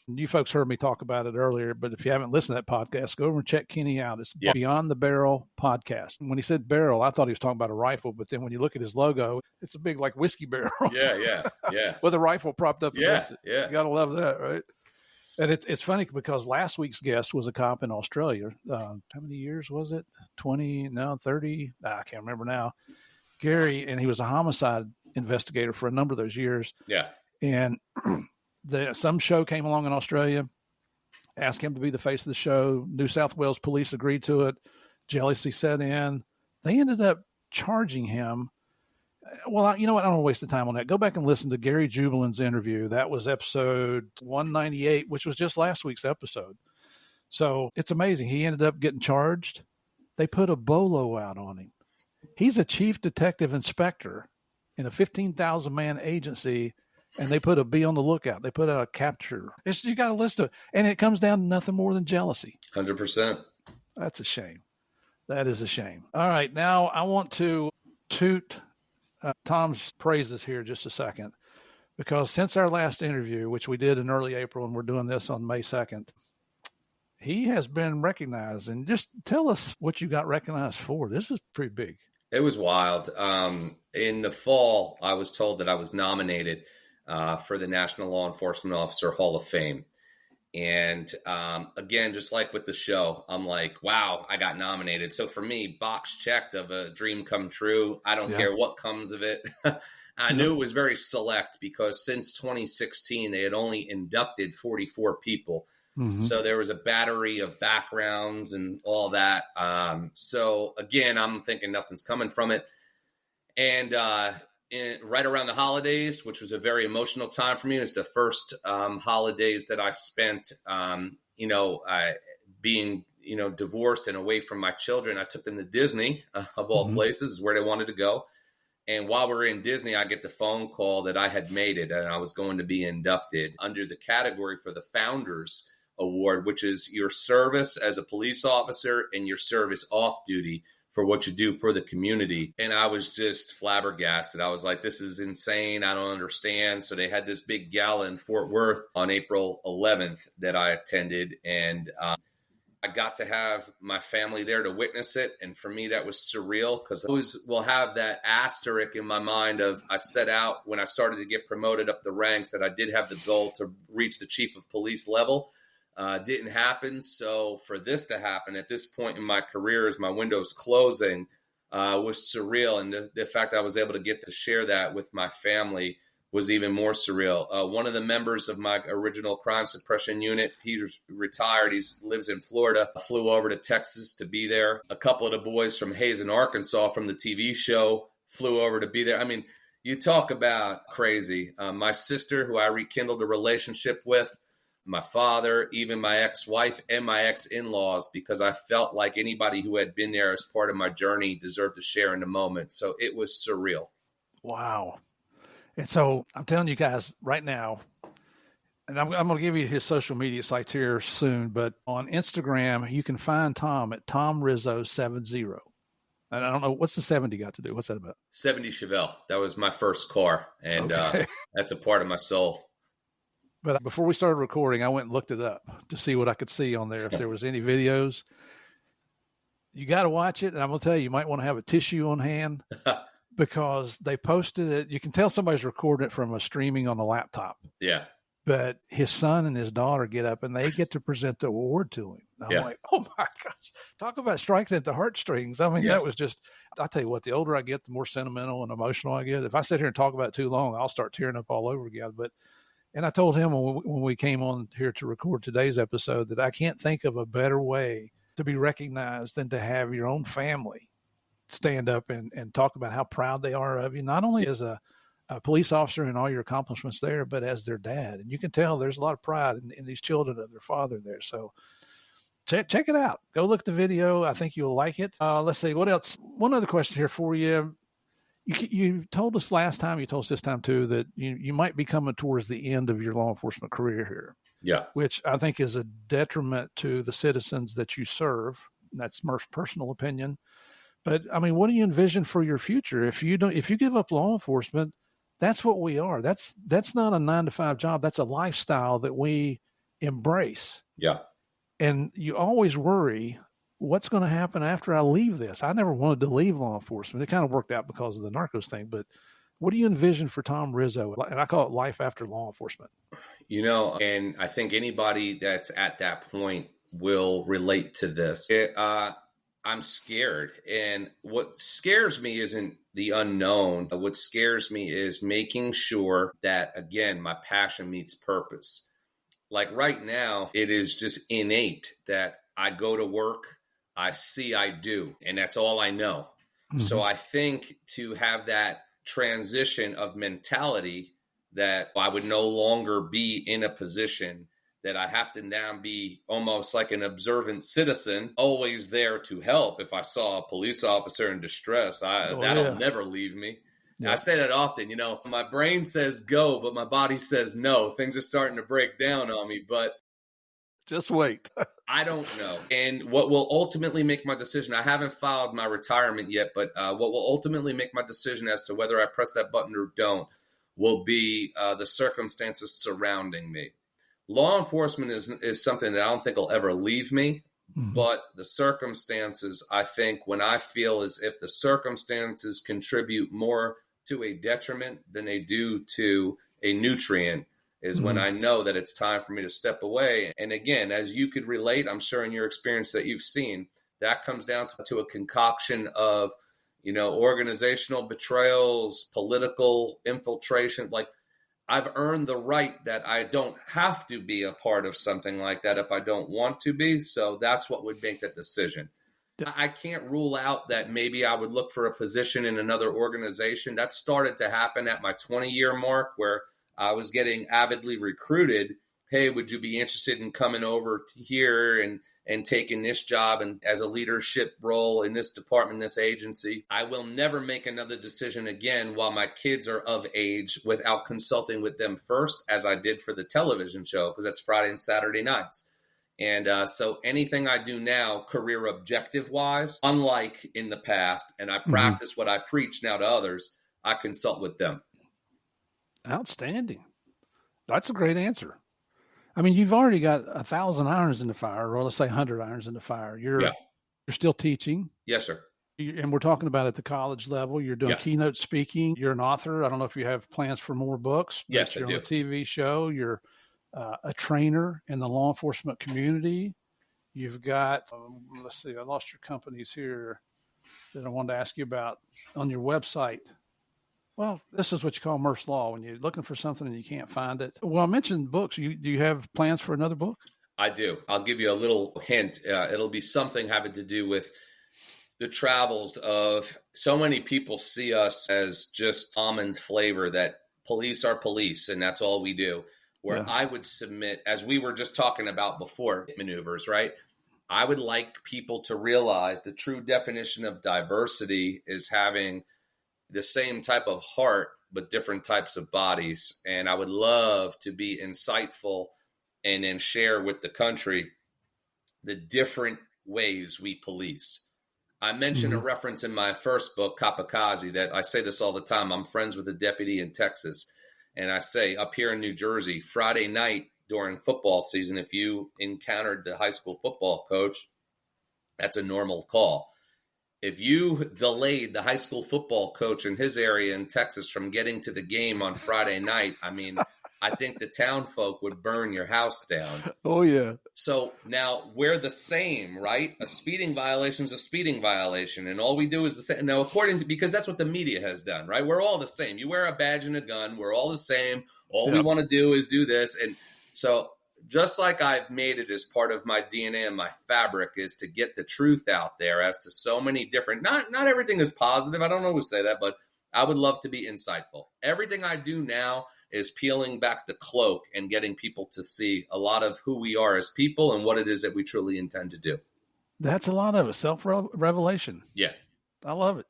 And you folks heard me talk about it earlier, but if you haven't listened to that podcast, go over and check Kenny out. It's Beyond the Barrel podcast. And when he said barrel, I thought he was talking about a rifle, but then when you look at his logo, it's a big like whiskey barrel. Yeah. With a rifle propped up against it. Yeah. You got to love that, right? And it's funny because last week's guest was a cop in Australia. How many years was it? 20? No, 30? I can't remember now. Gary, and he was a homicide investigator for a number of those years. Yeah. And some show came along in Australia, asked him to be the face of the show. New South Wales police agreed to it. Jealousy set in. They ended up charging him. Well, you know what? I don't want to waste the time on that. Go back and listen to Gary Jubilin's interview. That was episode 198, which was just last week's episode. So it's amazing. He ended up getting charged. They put a bolo out on him. He's a chief detective inspector in a 15,000-man agency, and they put a be on the lookout. They put out a capture. You got to listen to it. And it comes down to nothing more than jealousy. 100%. That's a shame. That is a shame. All right. Now I want to toot Tom's praises here just a second, because since our last interview, which we did in early April, and we're doing this on May 2nd, he has been recognized. And just tell us what you got recognized for. This is pretty big. It was wild. In the fall, I was told that I was nominated for the National Law Enforcement Officer Hall of Fame. And again, just like with the show, I'm like, wow, I got nominated. So for me, box checked of a dream come true. I don't care what comes of it. I knew it was very select because since 2016, they had only inducted 44 people. So there was a battery of backgrounds and all that. So again, I'm thinking nothing's coming from it. And right around the holidays, which was a very emotional time for me. It's the first holidays that I spent, being, divorced and away from my children. I took them to Disney, of all places, is where they wanted to go. And while we were in Disney, I get the phone call that I had made it and I was going to be inducted under the category for the Founders Award, which is your service as a police officer and your service off duty for what you do for the community. And I was just flabbergasted. I was like, this is insane. I don't understand. So they had this big gala in Fort Worth on April 11th that I attended. And I got to have my family there to witness it. And for me, that was surreal because I always will have that asterisk in my mind of I set out when I started to get promoted up the ranks that I did have the goal to reach the chief of police level. Didn't happen. So for this to happen at this point in my career as my window's closing was surreal. And the fact that I was able to get to share that with my family was even more surreal. One of the members of my original crime suppression unit, he's retired. He lives in Florida, flew over to Texas to be there. A couple of the boys from Hazen, Arkansas from the TV show flew over to be there. I mean, you talk about crazy. My sister, who I rekindled a relationship with, my father, even my ex-wife and my ex-in-laws, because I felt like anybody who had been there as part of my journey deserved to share in the moment. So it was surreal. Wow. And so I'm telling you guys right now, and I'm going to give you his social media sites here soon, but on Instagram, you can find Tom at Tom Rizzo 70. And I don't know, what's the 70 got to do? What's that about? 70 Chevelle. That was my first car. And Okay. that's a part of my soul. But before we started recording, I went and looked it up to see what I could see on there, if there was any videos. You got to watch it. And I'm going to tell you, you might want to have a tissue on hand because they posted it. You can tell somebody's recording it from a streaming on a laptop. Yeah. But his son and his daughter get up and they get to present the award to him. And I'm like, oh my gosh, talk about striking at the heartstrings. I mean, that was just, I'll tell you what, the older I get, the more sentimental and emotional I get. If I sit here and talk about it too long, I'll start tearing up all over again. And I told him when we came on here to record today's episode that I can't think of a better way to be recognized than to have your own family stand up and talk about how proud they are of you, not only as a police officer and all your accomplishments there, but as their dad. And you can tell there's a lot of pride in these children of their father there. So check it out. Go look at the video. I think you'll like it. Let's see, what else? One other question here for you. You told us last time, you told us this time too, that you might be coming towards the end of your law enforcement career here. Yeah. Which I think is a detriment to the citizens that you serve. That's Murph's personal opinion. But I mean, what do you envision for your future? If you give up law enforcement, that's what we are. That's not a 9-to-5 job. That's a lifestyle that we embrace. Yeah. And you always worry, what's going to happen after I leave this? I never wanted to leave law enforcement. It kind of worked out because of the narcos thing. But what do you envision for Tom Rizzo? And I call it life after law enforcement. And I think anybody that's at that point will relate to this. I'm scared. And what scares me isn't the unknown. What scares me is making sure that, again, my passion meets purpose. Like right now, it is just innate that I go to work, I see, I do, and that's all I know. Mm-hmm. So I think to have that transition of mentality that I would no longer be in a position that I have to now be almost like an observant citizen, always there to help. If I saw a police officer in distress, that'll never leave me. Yeah. I say that often, my brain says go, but my body says no. Things are starting to break down on me, but just wait. I don't know. And what will ultimately make my decision, I haven't filed my retirement yet, but what will ultimately make my decision as to whether I press that button or don't will be the circumstances surrounding me. Law enforcement is something that I don't think will ever leave me, but the circumstances, I think, when I feel as if the circumstances contribute more to a detriment than they do to a nutrient, is when I know that it's time for me to step away. And again, as you could relate, I'm sure in your experience that you've seen, that comes down to a concoction of, organizational betrayals, political infiltration. Like, I've earned the right that I don't have to be a part of something like that if I don't want to be. So that's what would make that decision. I can't rule out that maybe I would look for a position in another organization. That started to happen at my 20-year mark, where I was getting avidly recruited. Hey, would you be interested in coming over to here and taking this job and as a leadership role in this department, this agency? I will never make another decision again while my kids are of age without consulting with them first, as I did for the television show, because that's Friday and Saturday nights. And so anything I do now, career objective wise, unlike in the past, and I practice what I preach now to others, I consult with them. Outstanding. That's a great answer. I mean, you've already got 1,000 irons in the fire, or let's say 100 irons in the fire. You're still teaching. Yes, sir. And we're talking about at the college level. You're doing keynote speaking. You're an author. I don't know if you have plans for more books. Yes, you're I do. On a TV show. You're a trainer in the law enforcement community. You've got, let's see, I lost your companies here that I wanted to ask you about on your website. Well, this is what you call Murph's Law when you're looking for something and you can't find it. Well, I mentioned books. Do you have plans for another book? I do. I'll give you a little hint. It'll be something having to do with the travels of so many people see us as just almond flavor, that police are police and that's all we do. where Yeah. I would submit, as we were just talking about before, maneuvers, right? I would like people to realize the true definition of diversity is having the same type of heart, but different types of bodies. And I would love to be insightful and then share with the country the different ways we police. I mentioned a reference in my first book, Kapakazi, that I say this all the time. I'm friends with a deputy in Texas. And I say up here in New Jersey, Friday night during football season, if you encountered the high school football coach, that's a normal call. If you delayed the high school football coach in his area in Texas from getting to the game on Friday night, I mean, I think the town folk would burn your house down. Oh, yeah. So now we're the same, right? A speeding violation is a speeding violation, and all we do is the same. Now, because that's what the media has done, right? We're all the same. You wear a badge and a gun. We're all the same. All we want to do is do this. And so just like I've made it as part of my DNA and my fabric is to get the truth out there as to so many different, not everything is positive. I don't always say that, but I would love to be insightful. Everything I do now is peeling back the cloak and getting people to see a lot of who we are as people and what it is that we truly intend to do. That's a lot of it. Self-revelation. Yeah. I love it.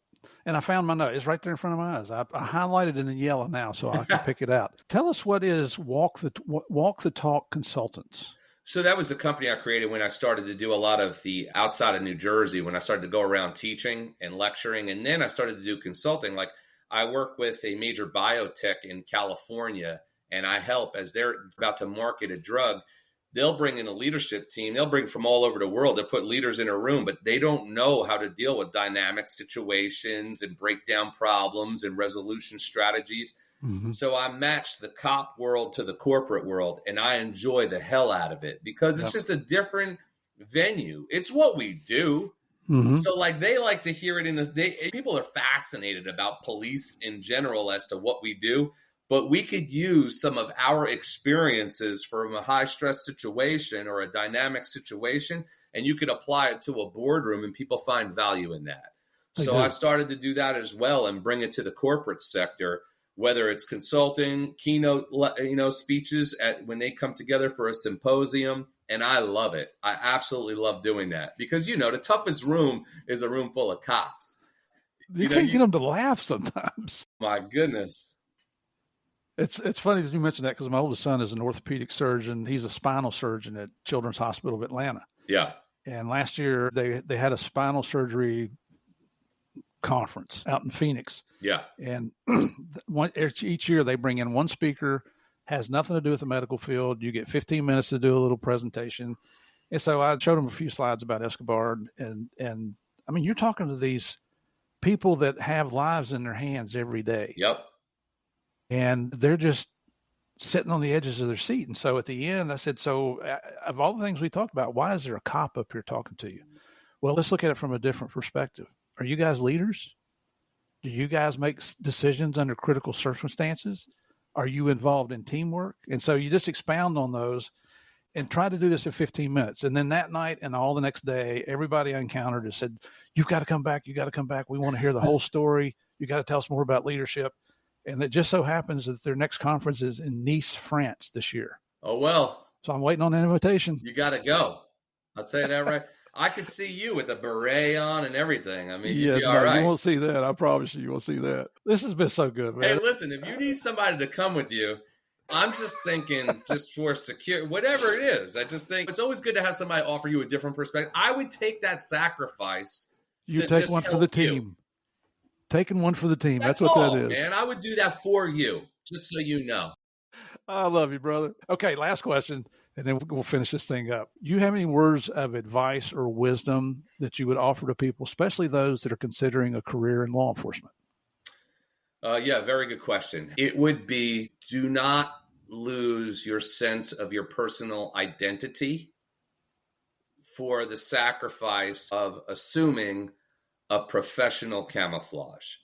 And I found my note. It's right there in front of my eyes. I highlighted it in yellow now so I can pick it out. Tell us what is Walk the Talk Consultants. So that was the company I created when I started to do a lot of the outside of New Jersey, when I started to go around teaching and lecturing. And then I started to do consulting. Like I work with a major biotech in California, and I help as they're about to market a drug. They'll bring in a leadership team. They'll bring from all over the world. They'll put leaders in a room, but they don't know how to deal with dynamic situations and break down problems and resolution strategies. Mm-hmm. So I match the cop world to the corporate world, and I enjoy the hell out of it because it's just a different venue. It's what we do. Mm-hmm. So like they like to hear it in this day. People are fascinated about police in general as to what we do. But we could use some of our experiences from a high stress situation or a dynamic situation, and you could apply it to a boardroom and people find value in that. So I started to do that as well and bring it to the corporate sector, whether it's consulting, keynote, speeches when they come together for a symposium. And I love it. I absolutely love doing that because, the toughest room is a room full of cops. You can't get them to laugh sometimes. My goodness. It's funny that you mentioned that because my oldest son is an orthopedic surgeon. He's a spinal surgeon at Children's Hospital of Atlanta. Yeah. And last year they had a spinal surgery conference out in Phoenix. Yeah. And each year they bring in one speaker, has nothing to do with the medical field. You get 15 minutes to do a little presentation. And so I showed him a few slides about Escobar. And I mean, you're talking to these people that have lives in their hands every day. Yep. And they're just sitting on the edges of their seat. And so at the end, I said, so of all the things we talked about, why is there a cop up here talking to you? Well, let's look at it from a different perspective. Are you guys leaders? Do you guys make decisions under critical circumstances? Are you involved in teamwork? And so you just expound on those and try to do this in 15 minutes. And then that night and all the next day, everybody I encountered has said, you've got to come back. You got to come back. We want to hear the whole story. You got to tell us more about leadership. And it just so happens that their next conference is in Nice, France this year. Oh, well. So I'm waiting on an invitation. You got to go. I'll tell you that right. I could see you with the beret on and everything. I mean, you'd be all right. You won't see that. I promise you won't see that. This has been so good, man. Hey, listen, if you need somebody to come with you, I'm just thinking just for secure, whatever it is. I just think it's always good to have somebody offer you a different perspective. I would take that sacrifice. You take one for the team. Taking one for the team. That's what that is. Man, I would do that for you, just so you know. I love you, brother. Okay, last question, and then we'll finish this thing up. You have any words of advice or wisdom that you would offer to people, especially those that are considering a career in law enforcement? Yeah, very good question. It would be, do not lose your sense of your personal identity for the sacrifice of assuming a professional camouflage.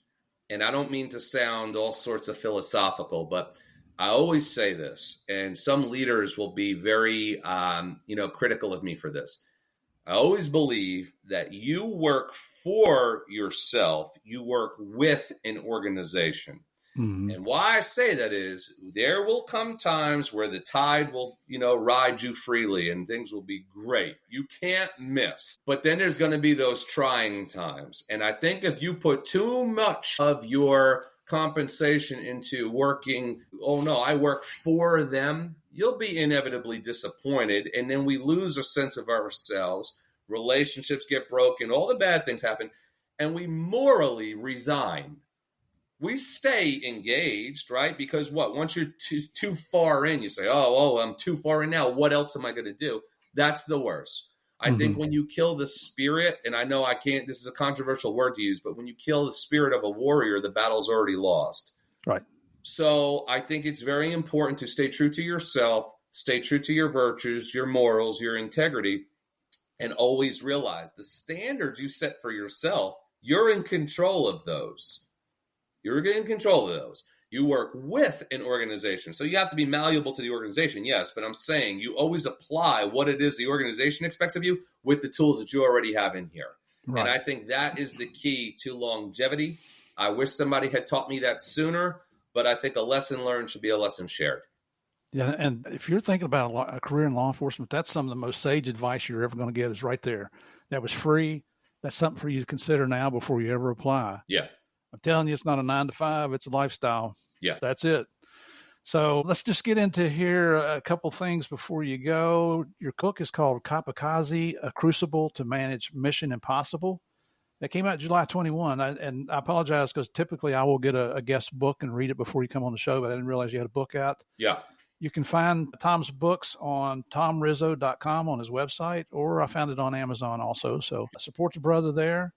And I don't mean to sound all sorts of philosophical, but I always say this, and some leaders will be very, critical of me for this. I always believe that you work for yourself. You work with an organization. Mm-hmm. And why I say that is there will come times where the tide will, ride you freely and things will be great. You can't miss. But then there's going to be those trying times. And I think if you put too much of your compensation into working, oh no, I work for them, you'll be inevitably disappointed. And then we lose a sense of ourselves. Relationships get broken. All the bad things happen. And we morally resign. We stay engaged, right? Because once you're too far in, you say, oh, I'm too far in now. What else am I going to do? That's the worst. I think when you kill the spirit, and I know this is a controversial word to use, but when you kill the spirit of a warrior, the battle's already lost. Right. So I think it's very important to stay true to yourself, stay true to your virtues, your morals, your integrity, and always realize the standards you set for yourself, you're in control of those. You're in control of those. You work with an organization. So you have to be malleable to the organization, yes, but I'm saying you always apply what it is the organization expects of you with the tools that you already have in here. Right. And I think that is the key to longevity. I wish somebody had taught me that sooner, but I think a lesson learned should be a lesson shared. Yeah, and if you're thinking about a career in law enforcement, that's some of the most sage advice you're ever going to get is right there. That was free. That's something for you to consider now before you ever apply. Yeah. I'm telling you, it's not a 9-to-5. It's a lifestyle. Yeah. That's it. So let's just get into here a couple things before you go. Your book is called Kamikaze, A Crucible to Manage Mission Impossible. That came out July 21. And I apologize because typically I will get a guest book and read it before you come on the show, but I didn't realize you had a book out. Yeah. You can find Tom's books on tomrizzo.com on his website, or I found it on Amazon also. So support the brother there.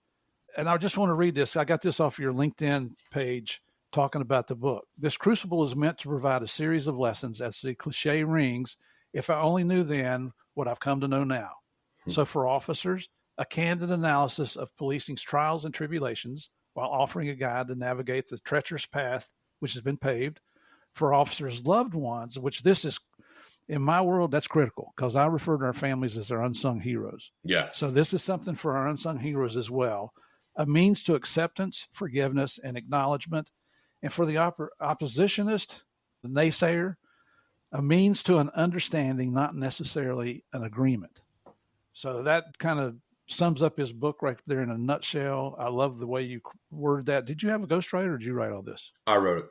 And I just want to read this. I got this off your LinkedIn page talking about the book. This crucible is meant to provide a series of lessons, as the cliche rings, if I only knew then what I've come to know now. So for officers, a candid analysis of policing's trials and tribulations while offering a guide to navigate the treacherous path which has been paved. For officers' loved ones, which this is, in my world, that's critical because I refer to our families as our unsung heroes. Yeah. So this is something for our unsung heroes as well. A means to acceptance, forgiveness, and acknowledgement. And for the oppositionist, the naysayer, a means to an understanding, not necessarily an agreement. So that kind of sums up his book right there in a nutshell. I love the way you worded that. Did you have a ghostwriter or did you write all this? I wrote it.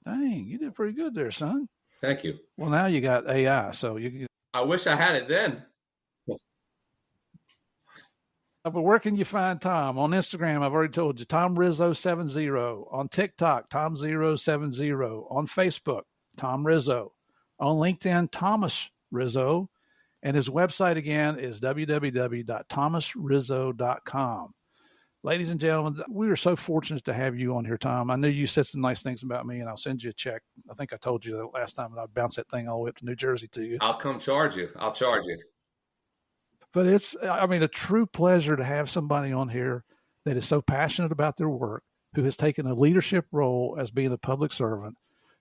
Dang, you did pretty good there, son. Thank you. Well, now you got AI, so you. I wish I had it then. But where can you find Tom? On Instagram, I've already told you, Tom Rizzo70. On TikTok, Tom070. On Facebook, Tom Rizzo. On LinkedIn, Thomas Rizzo. And his website, again, is www.thomasrizzo.com. Ladies and gentlemen, we are so fortunate to have you on here, Tom. I know you said some nice things about me, and I'll send you a check. I think I told you that last time, and I bounced that thing all the way up to New Jersey to you. I'll come charge you. I'll charge you. But it's, a true pleasure to have somebody on here that is so passionate about their work, who has taken a leadership role as being a public servant,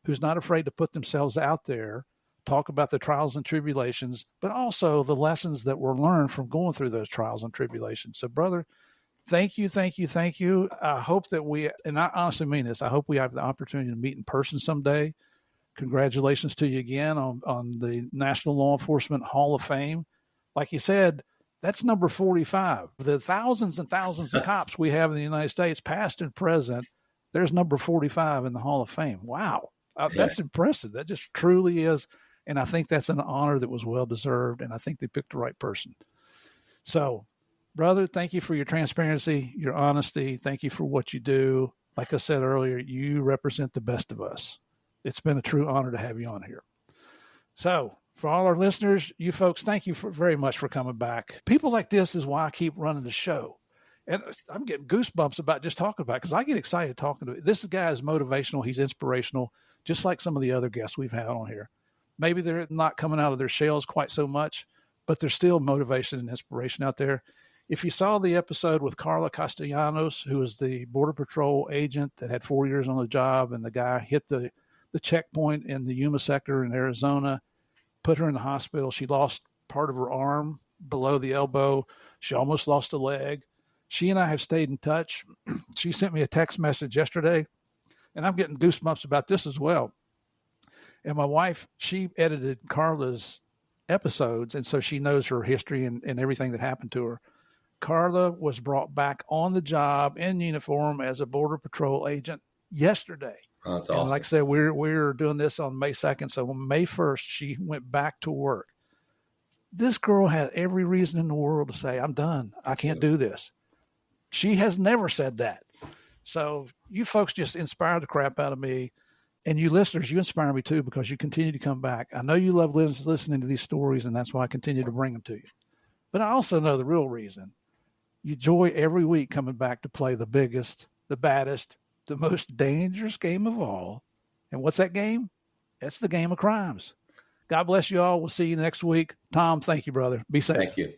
who's not afraid to put themselves out there, talk about the trials and tribulations, but also the lessons that were learned from going through those trials and tribulations. So, brother, thank you, thank you, thank you. I hope that and I honestly mean this, I hope we have the opportunity to meet in person someday. Congratulations to you again on the National Law Enforcement Hall of Fame. Like you said, that's number 45. The thousands and thousands of cops we have in the United States, past and present, there's number 45 in the Hall of Fame. Wow. That's impressive. That just truly is. And I think that's an honor that was well-deserved, and I think they picked the right person. So, brother, thank you for your transparency, your honesty. Thank you for what you do. Like I said earlier, you represent the best of us. It's been a true honor to have you on here. So, for all our listeners, you folks, thank you very much for coming back. People like this is why I keep running the show. And I'm getting goosebumps about just talking about it because I get excited talking to it. This guy is motivational. He's inspirational, just like some of the other guests we've had on here. Maybe they're not coming out of their shells quite so much, but there's still motivation and inspiration out there. If you saw the episode with Carla Castellanos, who was the Border Patrol agent that had 4 years on the job, and the guy hit the checkpoint in the Yuma sector in Arizona, put her in the hospital. She lost part of her arm below the elbow. She almost lost a leg. She and I have stayed in touch. She sent me a text message yesterday and I'm getting goosebumps about this as well. And my wife, she edited Carla's episodes, and so she knows her history and everything that happened to her. Carla was brought back on the job in uniform as a Border Patrol agent yesterday. Oh, that's and awesome. Like I said, we're doing this on May 2nd. So on May 1st, she went back to work. This girl had every reason in the world to say, I'm done. I can't do this. She has never said that. So you folks just inspired the crap out of me. And you listeners, you inspire me too, because you continue to come back. I know you love listening to these stories, and that's why I continue to bring them to you. But I also know the real reason. You enjoy every week coming back to play the biggest, the baddest, the most dangerous game of all. And what's that game? It's the game of crimes. God bless you all. We'll see you next week. Tom, thank you, brother. Be safe. Thank you.